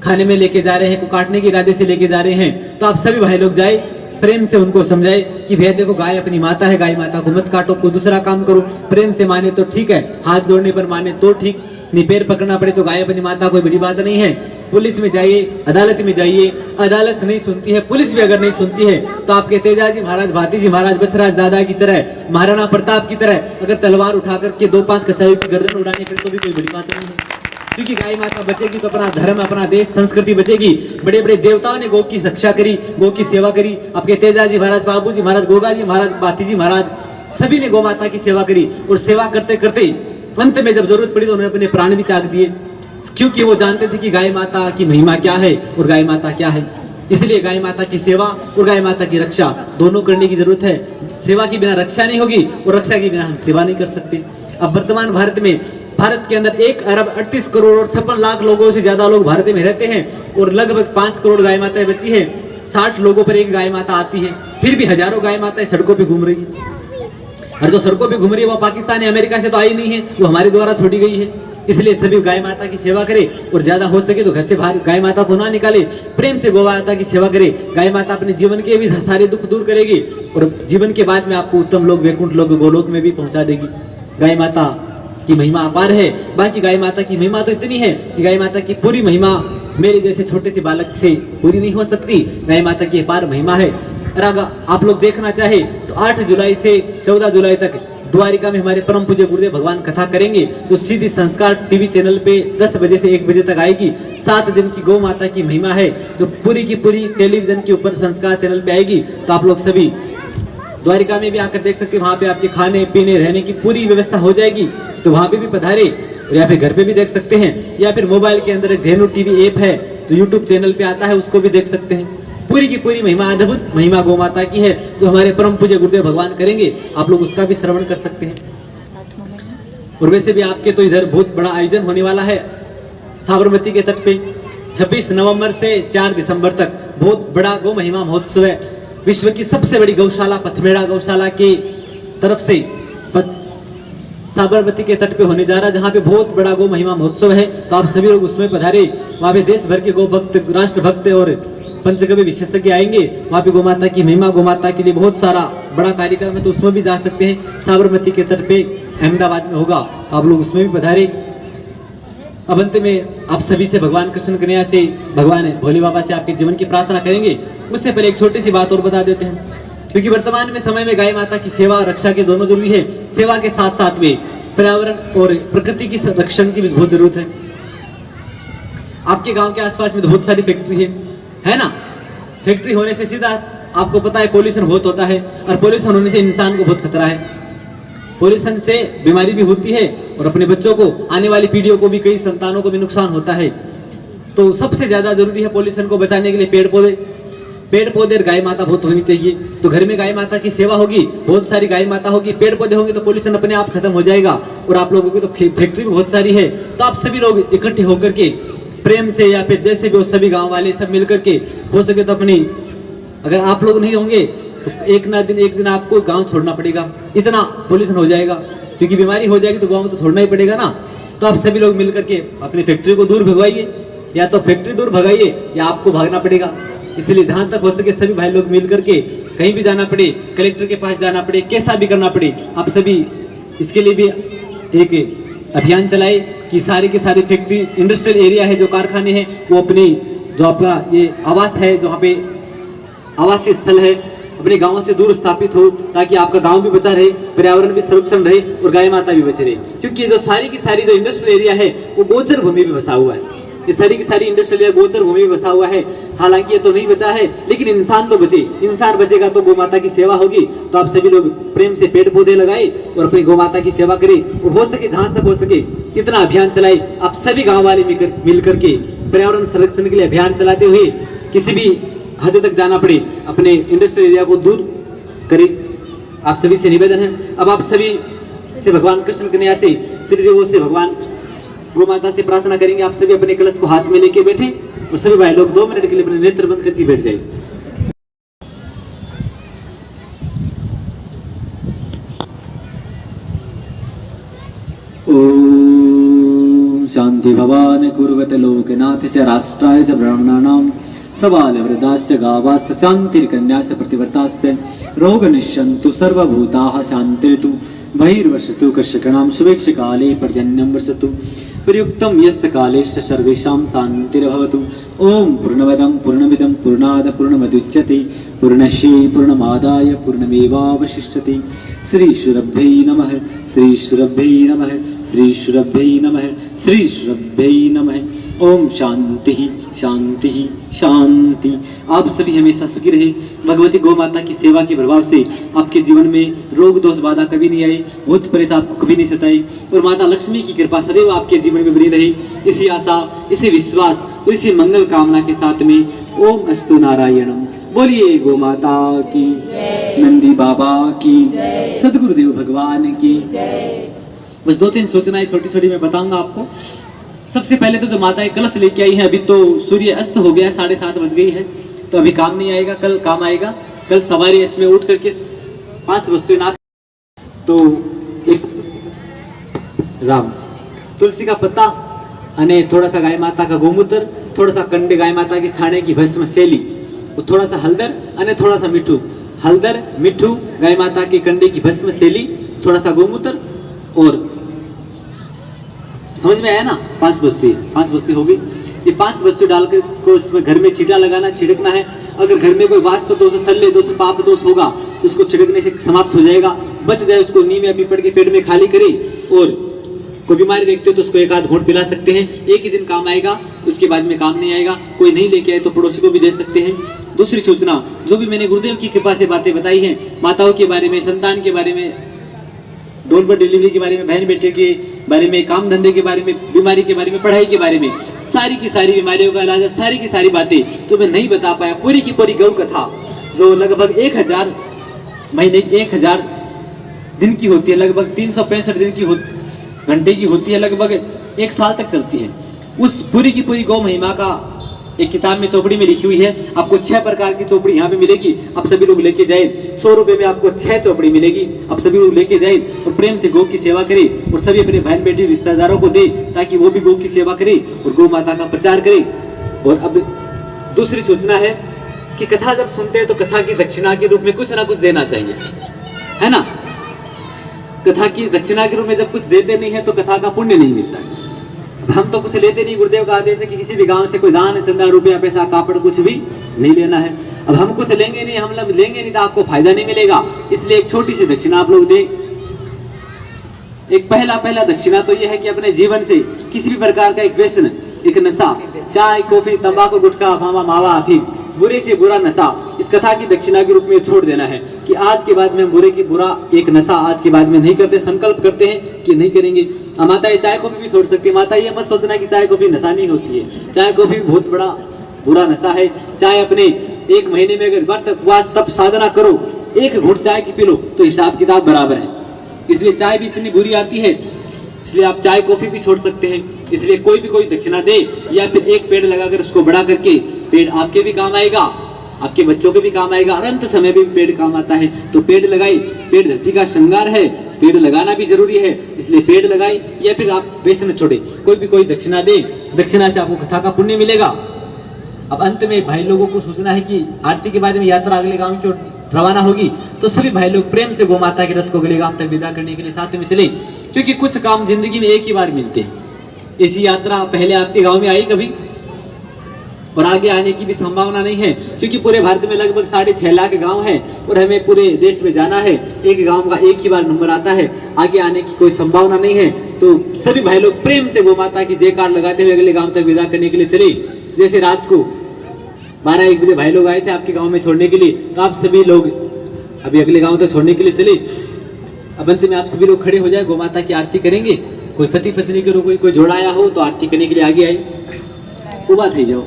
खाने में लेके जा रहे हैं, कोई काटने के इरादे से लेके जा रहे हैं, तो आप सभी भाई लोग जाए, प्रेम से उनको समझाए कि भैया देखो गाय अपनी माता है, गाय माता को मत काटो, कोई दूसरा काम करो। प्रेम से माने तो ठीक है, हाथ जोड़ने पर माने तो ठीक, नहीं पैर पकड़ना पड़े तो गाय अपनी माता कोई बड़ी बात नहीं है। पुलिस में जाइए, अदालत में जाइए, अदालत नहीं सुनती है, पुलिस भी अगर नहीं सुनती है तो आपके तेजाजी महाराज, भातीजी महाराज, बचराज दादा की तरह, महाराणा प्रताप की तरह अगर तलवार उठा करके 2-5 कसाईयों की गर्दन उड़ाने फिर तो भी कोई बड़ी बात नहीं है। क्योंकि गाय माता बचेगी तो अपना धर्म, अपना देश, संस्कृति बचेगी। बड़े बड़े देवताओं ने गौ की रक्षा करी, गौ की सेवा करी। आपके तेजाजी महाराज, बाबूजी महाराज, गोगाजी महाराज, भातीजी महाराज, सभी ने गौ माता की सेवा करी और सेवा करते करते अंत में जब जरूरत पड़ी तो उन्होंने अपने प्राण भी त्याग दिए, क्योंकि वो जानते थे कि गाय माता की महिमा क्या है और गाय माता क्या है। इसलिए गाय माता की सेवा और गाय माता की रक्षा दोनों करने की जरूरत है। सेवा के बिना रक्षा नहीं होगी और रक्षा के बिना हम सेवा नहीं कर सकते। अब वर्तमान भारत में, भारत के अंदर 1 अरब 38 करोड़ और 56 लाख लोगों से ज्यादा लोग भारत में रहते हैं और लगभग 5 करोड़ गाय माताएं बची है। 60 लोगों पर एक गाय माता आती है, फिर भी हजारों गाय माताएं सड़कों पे घूम रही है। और जो सड़कों पे घूम रही है वो पाकिस्तान या अमेरिका से तो आई नहीं है, वो हमारे द्वारा छोड़ी गई है। इसलिए सभी गाय माता की सेवा करें और ज्यादा हो सके तो घर से बाहर गाय माता को ना निकाले, प्रेम से गौ माता की सेवा करे। गाय माता अपने जीवन के भी सारे दुख दूर करेगी और जीवन के बाद में आपको उत्तम लोक, वैकुंठ लोक, गोलोक में भी पहुंचा देगी। गाय माता की महिमा अपार है। बाकी गाय माता की महिमा तो इतनी है कि गाय माता की पूरी महिमा मेरे जैसे छोटे से बालक से पूरी नहीं हो सकती। गाय माता की अपार महिमा है। अगर आप लोग देखना चाहे तो 8 जुलाई से 14 जुलाई तक द्वारिका में हमारे परम पूज्य गुरुदेव भगवान कथा करेंगे, जो सीधी संस्कार टीवी चैनल पे 10 बजे से 1 बजे तक आएगी। 7 दिन की गौ माता की महिमा है जो पूरी की पूरी टेलीविजन के ऊपर संस्कार चैनल पे आएगी। तो आप लोग सभी द्वारिका में भी आकर देख सकते हैं, वहाँ पे आपके खाने पीने रहने की पूरी व्यवस्था हो जाएगी। तो वहाँ पे भी पधारे और या फिर घर पे भी देख सकते हैं, या फिर मोबाइल के अंदर एक धेनु टीवी ऐप है तो यूट्यूब चैनल पे आता है, उसको भी देख सकते हैं। पूरी की पूरी महिमा, अद्भुत महिमा गौ माता की है जो हमारे परम पूज्य गुरुदेव भगवान करेंगे। आप लोग उसका भी श्रवण कर सकते हैं। और वैसे भी आपके तो इधर बहुत बड़ा आयोजन होने वाला है साबरमती के तट पे 26 नवंबर से 4 दिसंबर तक बहुत बड़ा गौ महिमा महोत्सव है। विश्व की सबसे बड़ी गौशाला पथमेड़ा गौशाला की तरफ से साबरमती के तट पे होने जा रहा है, जहाँ पे बहुत बड़ा गौ महिमा महोत्सव है। तो आप सभी लोग उसमें पधारे। वहाँ पे देश भर के गौ भक्त, राष्ट्र भक्त और पंचकवि विशेषज्ञ आएंगे। वहाँ पे गौ माता की महिमा, गौ माता के लिए बहुत सारा बड़ा कार्यक्रम है, तो उसमें भी जा सकते हैं। साबरमती के तट पे अहमदाबाद में होगा, तो आप लोग उसमें भी पधारे। अब अंत में आप सभी से भगवान कृष्ण कन्हैया से, भगवान भोले बाबा से आपके जीवन की प्रार्थना करेंगे। उससे पहले एक छोटी सी बात और बता देते हैं। क्योंकि वर्तमान में समय में गाय माता की सेवा और रक्षा के दोनों जरूरी है। सेवा के साथ साथ में पर्यावरण और प्रकृति की संरक्षण की भी बहुत जरूरत है। आपके गांव के आसपास में तो बहुत सारी फैक्ट्री है ना। फैक्ट्री होने से सीधा आपको पता है पोल्यूशन बहुत होता है, और पोल्यूशन होने से इंसान को बहुत खतरा है। पोल्यूशन से बीमारी भी होती है और अपने बच्चों को, आने वाली पीढ़ियों को भी, कई संतानों को भी नुकसान होता है। तो सबसे ज्यादा जरूरी है पोल्यूशन को बचाने के लिए पेड़ पौधे और गाय माता बहुत होनी चाहिए। तो घर में गाय माता की सेवा होगी, बहुत सारी गाय माता होगी, पेड़ पौधे होंगे तो पोल्यूशन अपने आप खत्म हो जाएगा। और आप लोगों की तो फैक्ट्री भी बहुत सारी है, तो आप सभी लोग इकट्ठे होकर के प्रेम से या फिर जैसे भी हो सभी गांव वाले सब मिलकर के हो सके तो अपनी, अगर आप लोग नहीं होंगे तो एक दिन आपको गांव छोड़ना पड़ेगा, इतना पोल्यूशन हो जाएगा। क्योंकि बीमारी हो जाएगी तो गांव में तो छोड़ना ही पड़ेगा ना। तो आप सभी लोग मिलकर के अपनी फैक्ट्री को दूर भगवाइए, या तो फैक्ट्री दूर भगाइए या आपको भागना पड़ेगा। इसलिए जहां तक हो सके सभी भाई लोग मिलकर के कहीं भी जाना पड़े, कलेक्टर के पास जाना पड़े, कैसा भी करना पड़े, आप सभी इसके लिए भी एक अभियान चलाए कि सारी की सारी फैक्ट्री, इंडस्ट्रियल एरिया है, जो कारखाने हैं, वो अपनी जो आपका ये आवास है, जहाँ पे आवासीय स्थल है, अपने गांवों से दूर स्थापित हो, ताकि आपका गांव भी बचा रहे, पर्यावरण भी संरक्षण रहे और गाय माता भी बच रहे। क्योंकि जो सारी की सारी जो इंडस्ट्रियल एरिया है वो गोचर भूमि में बसा हुआ है। ये सारी की सारी इंडस्ट्रियल एरिया गोचर भूमि में बसा हुआ है। हालांकि ये तो नहीं बचा है, लेकिन इंसान तो बचे। इंसान बचेगा तो गौ माता की सेवा होगी। तो आप सभी लोग प्रेम से पेड़ पौधे लगाए और अपनी गौ माता की सेवा करें, और हो सके जहां तक हो सके इतना अभियान चलाए। आप सभी गाँव वाले मिलकर के पर्यावरण संरक्षण के लिए अभियान चलाते हुए किसी भी हद तक जाना पड़े, अपने इंडस्ट्रियल एरिया को दूर करें। आप सभी से निवेदन है। अब आप सभी से भगवान कृष्ण कन्हैया से, त्रिदेवों से, भगवान गौ माता से प्रार्थना करेंगे। आप सभी अपने कलश को हाथ में लेके बैठे और सभी भाई लोग 2 मिनट के लिए अपने नेत्र बंद करके बैठ जाए। ओम शांति भवान कुर्वत लोकनाथ च राष्ट्राय च ब्राह्मणानां सबाल वृद्धाश्च गावाश्च शान्तिर्कन्याश्च प्रतिवर्ताश्च रोगनिश्यन्तु सर्वभूताः शान्तिर्तु बहिर्वर्षतु कश्यकणां शुभेक्षकाले पर्जन्यं वर्षतु प्रयुक्तं यस्तकालेश्च सर्वेषां शान्तिर्भवतु। ओम पूर्णमदं पूर्णमिदं पूर्णात् पूर्णमुदच्यते पूर्णस्य पूर्णमादाय पूर्णमेवावशिष्यते। श्री शुरभ्यै नमः, श्री शुरभ्यै नमः, श्री शुरभ्यै नमः, श्री शुरभ्यै नमः। ओम शांति शांति शांति। आप सभी हमेशा सुखी रहे। भगवती गौ माता की सेवा के प्रभाव से आपके जीवन में रोग दोष बाधा कभी नहीं आई, भूत प्रेत आपको कभी नहीं सताई, और माता लक्ष्मी की कृपा सदैव आपके जीवन में बनी रही। इसी आशा, इसी विश्वास और इसी मंगल कामना के साथ में ओम अस्तु नारायणम। बोलिए गौ माता की, नंदी बाबा की, सदगुरुदेव भगवान की। बस 2-3 सूचनाएं छोटी छोटी मैं बताऊंगा आपको। सबसे पहले तो जो माताएं कलश लेके आई है, अभी तो सूर्य अस्त हो गया, 7:30 बज गई है, तो अभी काम नहीं आएगा, कल काम आएगा। कल सवारी इसमें उठ करके 5 वस्तुएं ना, तो एक राम तुलसी का पत्ता, अने थोड़ा सा गाय माता का गोमूत्र, थोड़ा सा कंडे गाय माता के छाने की भस्म शैली, और थोड़ा सा हल्दर अने थोड़ा सा मिठू। हल्दर, मिठू, गाय माता के कंडे की भस्म शैली, थोड़ा सा गोमूत्र, और समझ में आया ना, 5 वस्तु हो गई। ये 5 वस्तु डालकर को उसमें घर में छींटा लगाना, छिड़कना है। अगर घर में कोई वास्तु दोष, शल्य दोष, पाप दोष होगा तो उसको छिड़कने से समाप्त हो जाएगा। बच जाए उसको नीम या पीपड़ के पेड़ में खाली करें, और कोई बीमारी व्यक्ति हो तो उसको 1 आध घूंट पिला सकते हैं। एक ही दिन काम आएगा, उसके बाद में काम नहीं आएगा। कोई नहीं लेके आए तो पड़ोसी को भी दे सकते हैं। दूसरी सूचना, जो भी मैंने गुरुदेव की कृपा से बातें बताई हैं, माताओं के बारे में, संतान के बारे में, डोल पर डिलीवरी के बारे में, बहन बेटे के बारे में, काम धंधे के बारे में, बीमारी के बारे में, पढ़ाई के बारे में, सारी की सारी बीमारियों का इलाज, सारी की सारी बातें तो मैं नहीं बता पाया। पूरी की पूरी गौ कथा जो लगभग 1000 महीने, 1000 दिन की होती है, लगभग 365 दिन की घंटे की होती है, लगभग 1 साल तक चलती है। उस पूरी की पूरी गौ महिमा का एक किताब में, चौपड़ी में लिखी हुई है। आपको 6 प्रकार की चौपड़ी यहाँ पे मिलेगी। आप सभी लोग लेके जाए, 100 रुपए में आपको 6 चौपड़ी मिलेगी। आप सभी लोग लेके जाए और प्रेम से गौ की सेवा करें, और सभी अपने बहन बेटी रिश्तेदारों को दे, ताकि वो भी गौ की सेवा करें और गौ माता का प्रचार करें। और अब दूसरी सूचना है कि कथा जब सुनते हैं तो कथा की दक्षिणा के रूप में कुछ ना कुछ देना चाहिए, है ना। कथा की दक्षिणा के रूप में जब कुछ देते नहीं है तो कथा का पुण्य नहीं मिलता है। हम तो कुछ लेते नहीं, गुरुदेव का आदेश है कि किसी भी गांव से कोई दान, चंदा, रुपया, पैसा, कापड़ कुछ भी नहीं लेना है। अब हम कुछ लेंगे नहीं, हम लोग लेंगे नहीं तो आपको फायदा नहीं मिलेगा। इसलिए एक छोटी सी दक्षिणा आप लोग दें। एक पहला दक्षिणा तो यह है कि अपने जीवन से किसी भी प्रकार का एक व्यसन, एक नशा, चाय, कॉफी, तंबाकू, गुटखा, मावा, मावा, अफीम, बुरे से बुरा नशा, इस कथा की दक्षिणा के रूप में छोड़ देना है कि आज के बाद में बुरे की बुरा एक नशा आज के बाद में नहीं करते, संकल्प करते हैं कि नहीं करेंगे। माता ये चाय कॉफी भी छोड़ सकती है। माता ये मत सोचना कि चाय कॉफी नशा नहीं होती है, चाय कॉफी बहुत बड़ा बुरा नशा है। चाय अपने एक महीने में अगर व्रत उपवास तप साधना करो, एक घूंट चाय की पी लो तो हिसाब किताब बराबर है। इसलिए चाय भी इतनी बुरी आती है, इसलिए आप चाय कॉफी भी छोड़ सकते हैं। इसलिए कोई दक्षिणा दे या फिर एक पेड़ लगाकर उसको बड़ा करके, पेड़ आपके भी काम आएगा, आपके बच्चों के भी काम आएगा और अंत समय भी पेड़ काम आता है। तो पेड़ लगाई, पेड़ धरती का श्रृंगार है, पेड़ लगाना भी जरूरी है, इसलिए पेड़ लगाई या फिर आप व्यसन छोड़े, कोई दक्षिणा दे, दक्षिणा से आपको कथा का पुण्य मिलेगा। अब अंत में भाई लोगों को सोचना है कि आरती के बाद में यात्रा अगले गांव की ओर रवाना होगी, तो सभी भाई लोग प्रेम से गौ माता के रथ को अगले गांव तक विदा करने के लिए साथ में चले, क्योंकि कुछ काम जिंदगी में एक ही बार मिलते हैं। ऐसी यात्रा पहले आपके गांव में आई कभी और आगे आने की भी संभावना नहीं है, क्योंकि पूरे भारत में लगभग 6.5 लाख गांव है और हमें पूरे देश में जाना है। एक गांव का एक ही बार नंबर आता है, आगे आने की कोई संभावना नहीं है। तो सभी भाई लोग प्रेम से गौ माता की जयकार लगाते हुए अगले गांव तक विदा करने के लिए चले। जैसे रात को 12-1 बजे भाई लोग आए थे आपके गांव में छोड़ने के लिए, तो आप सभी लोग अभी अगले गांव तक छोड़ने के लिए चले। अब अंत में आप सभी लोग खड़े हो जाए, गौ माता की आरती करेंगे। कोई पति पत्नी के रूप में कोई जोड़ा आया हो तो आरती करने के लिए आगे आए, उबा थी जाओ।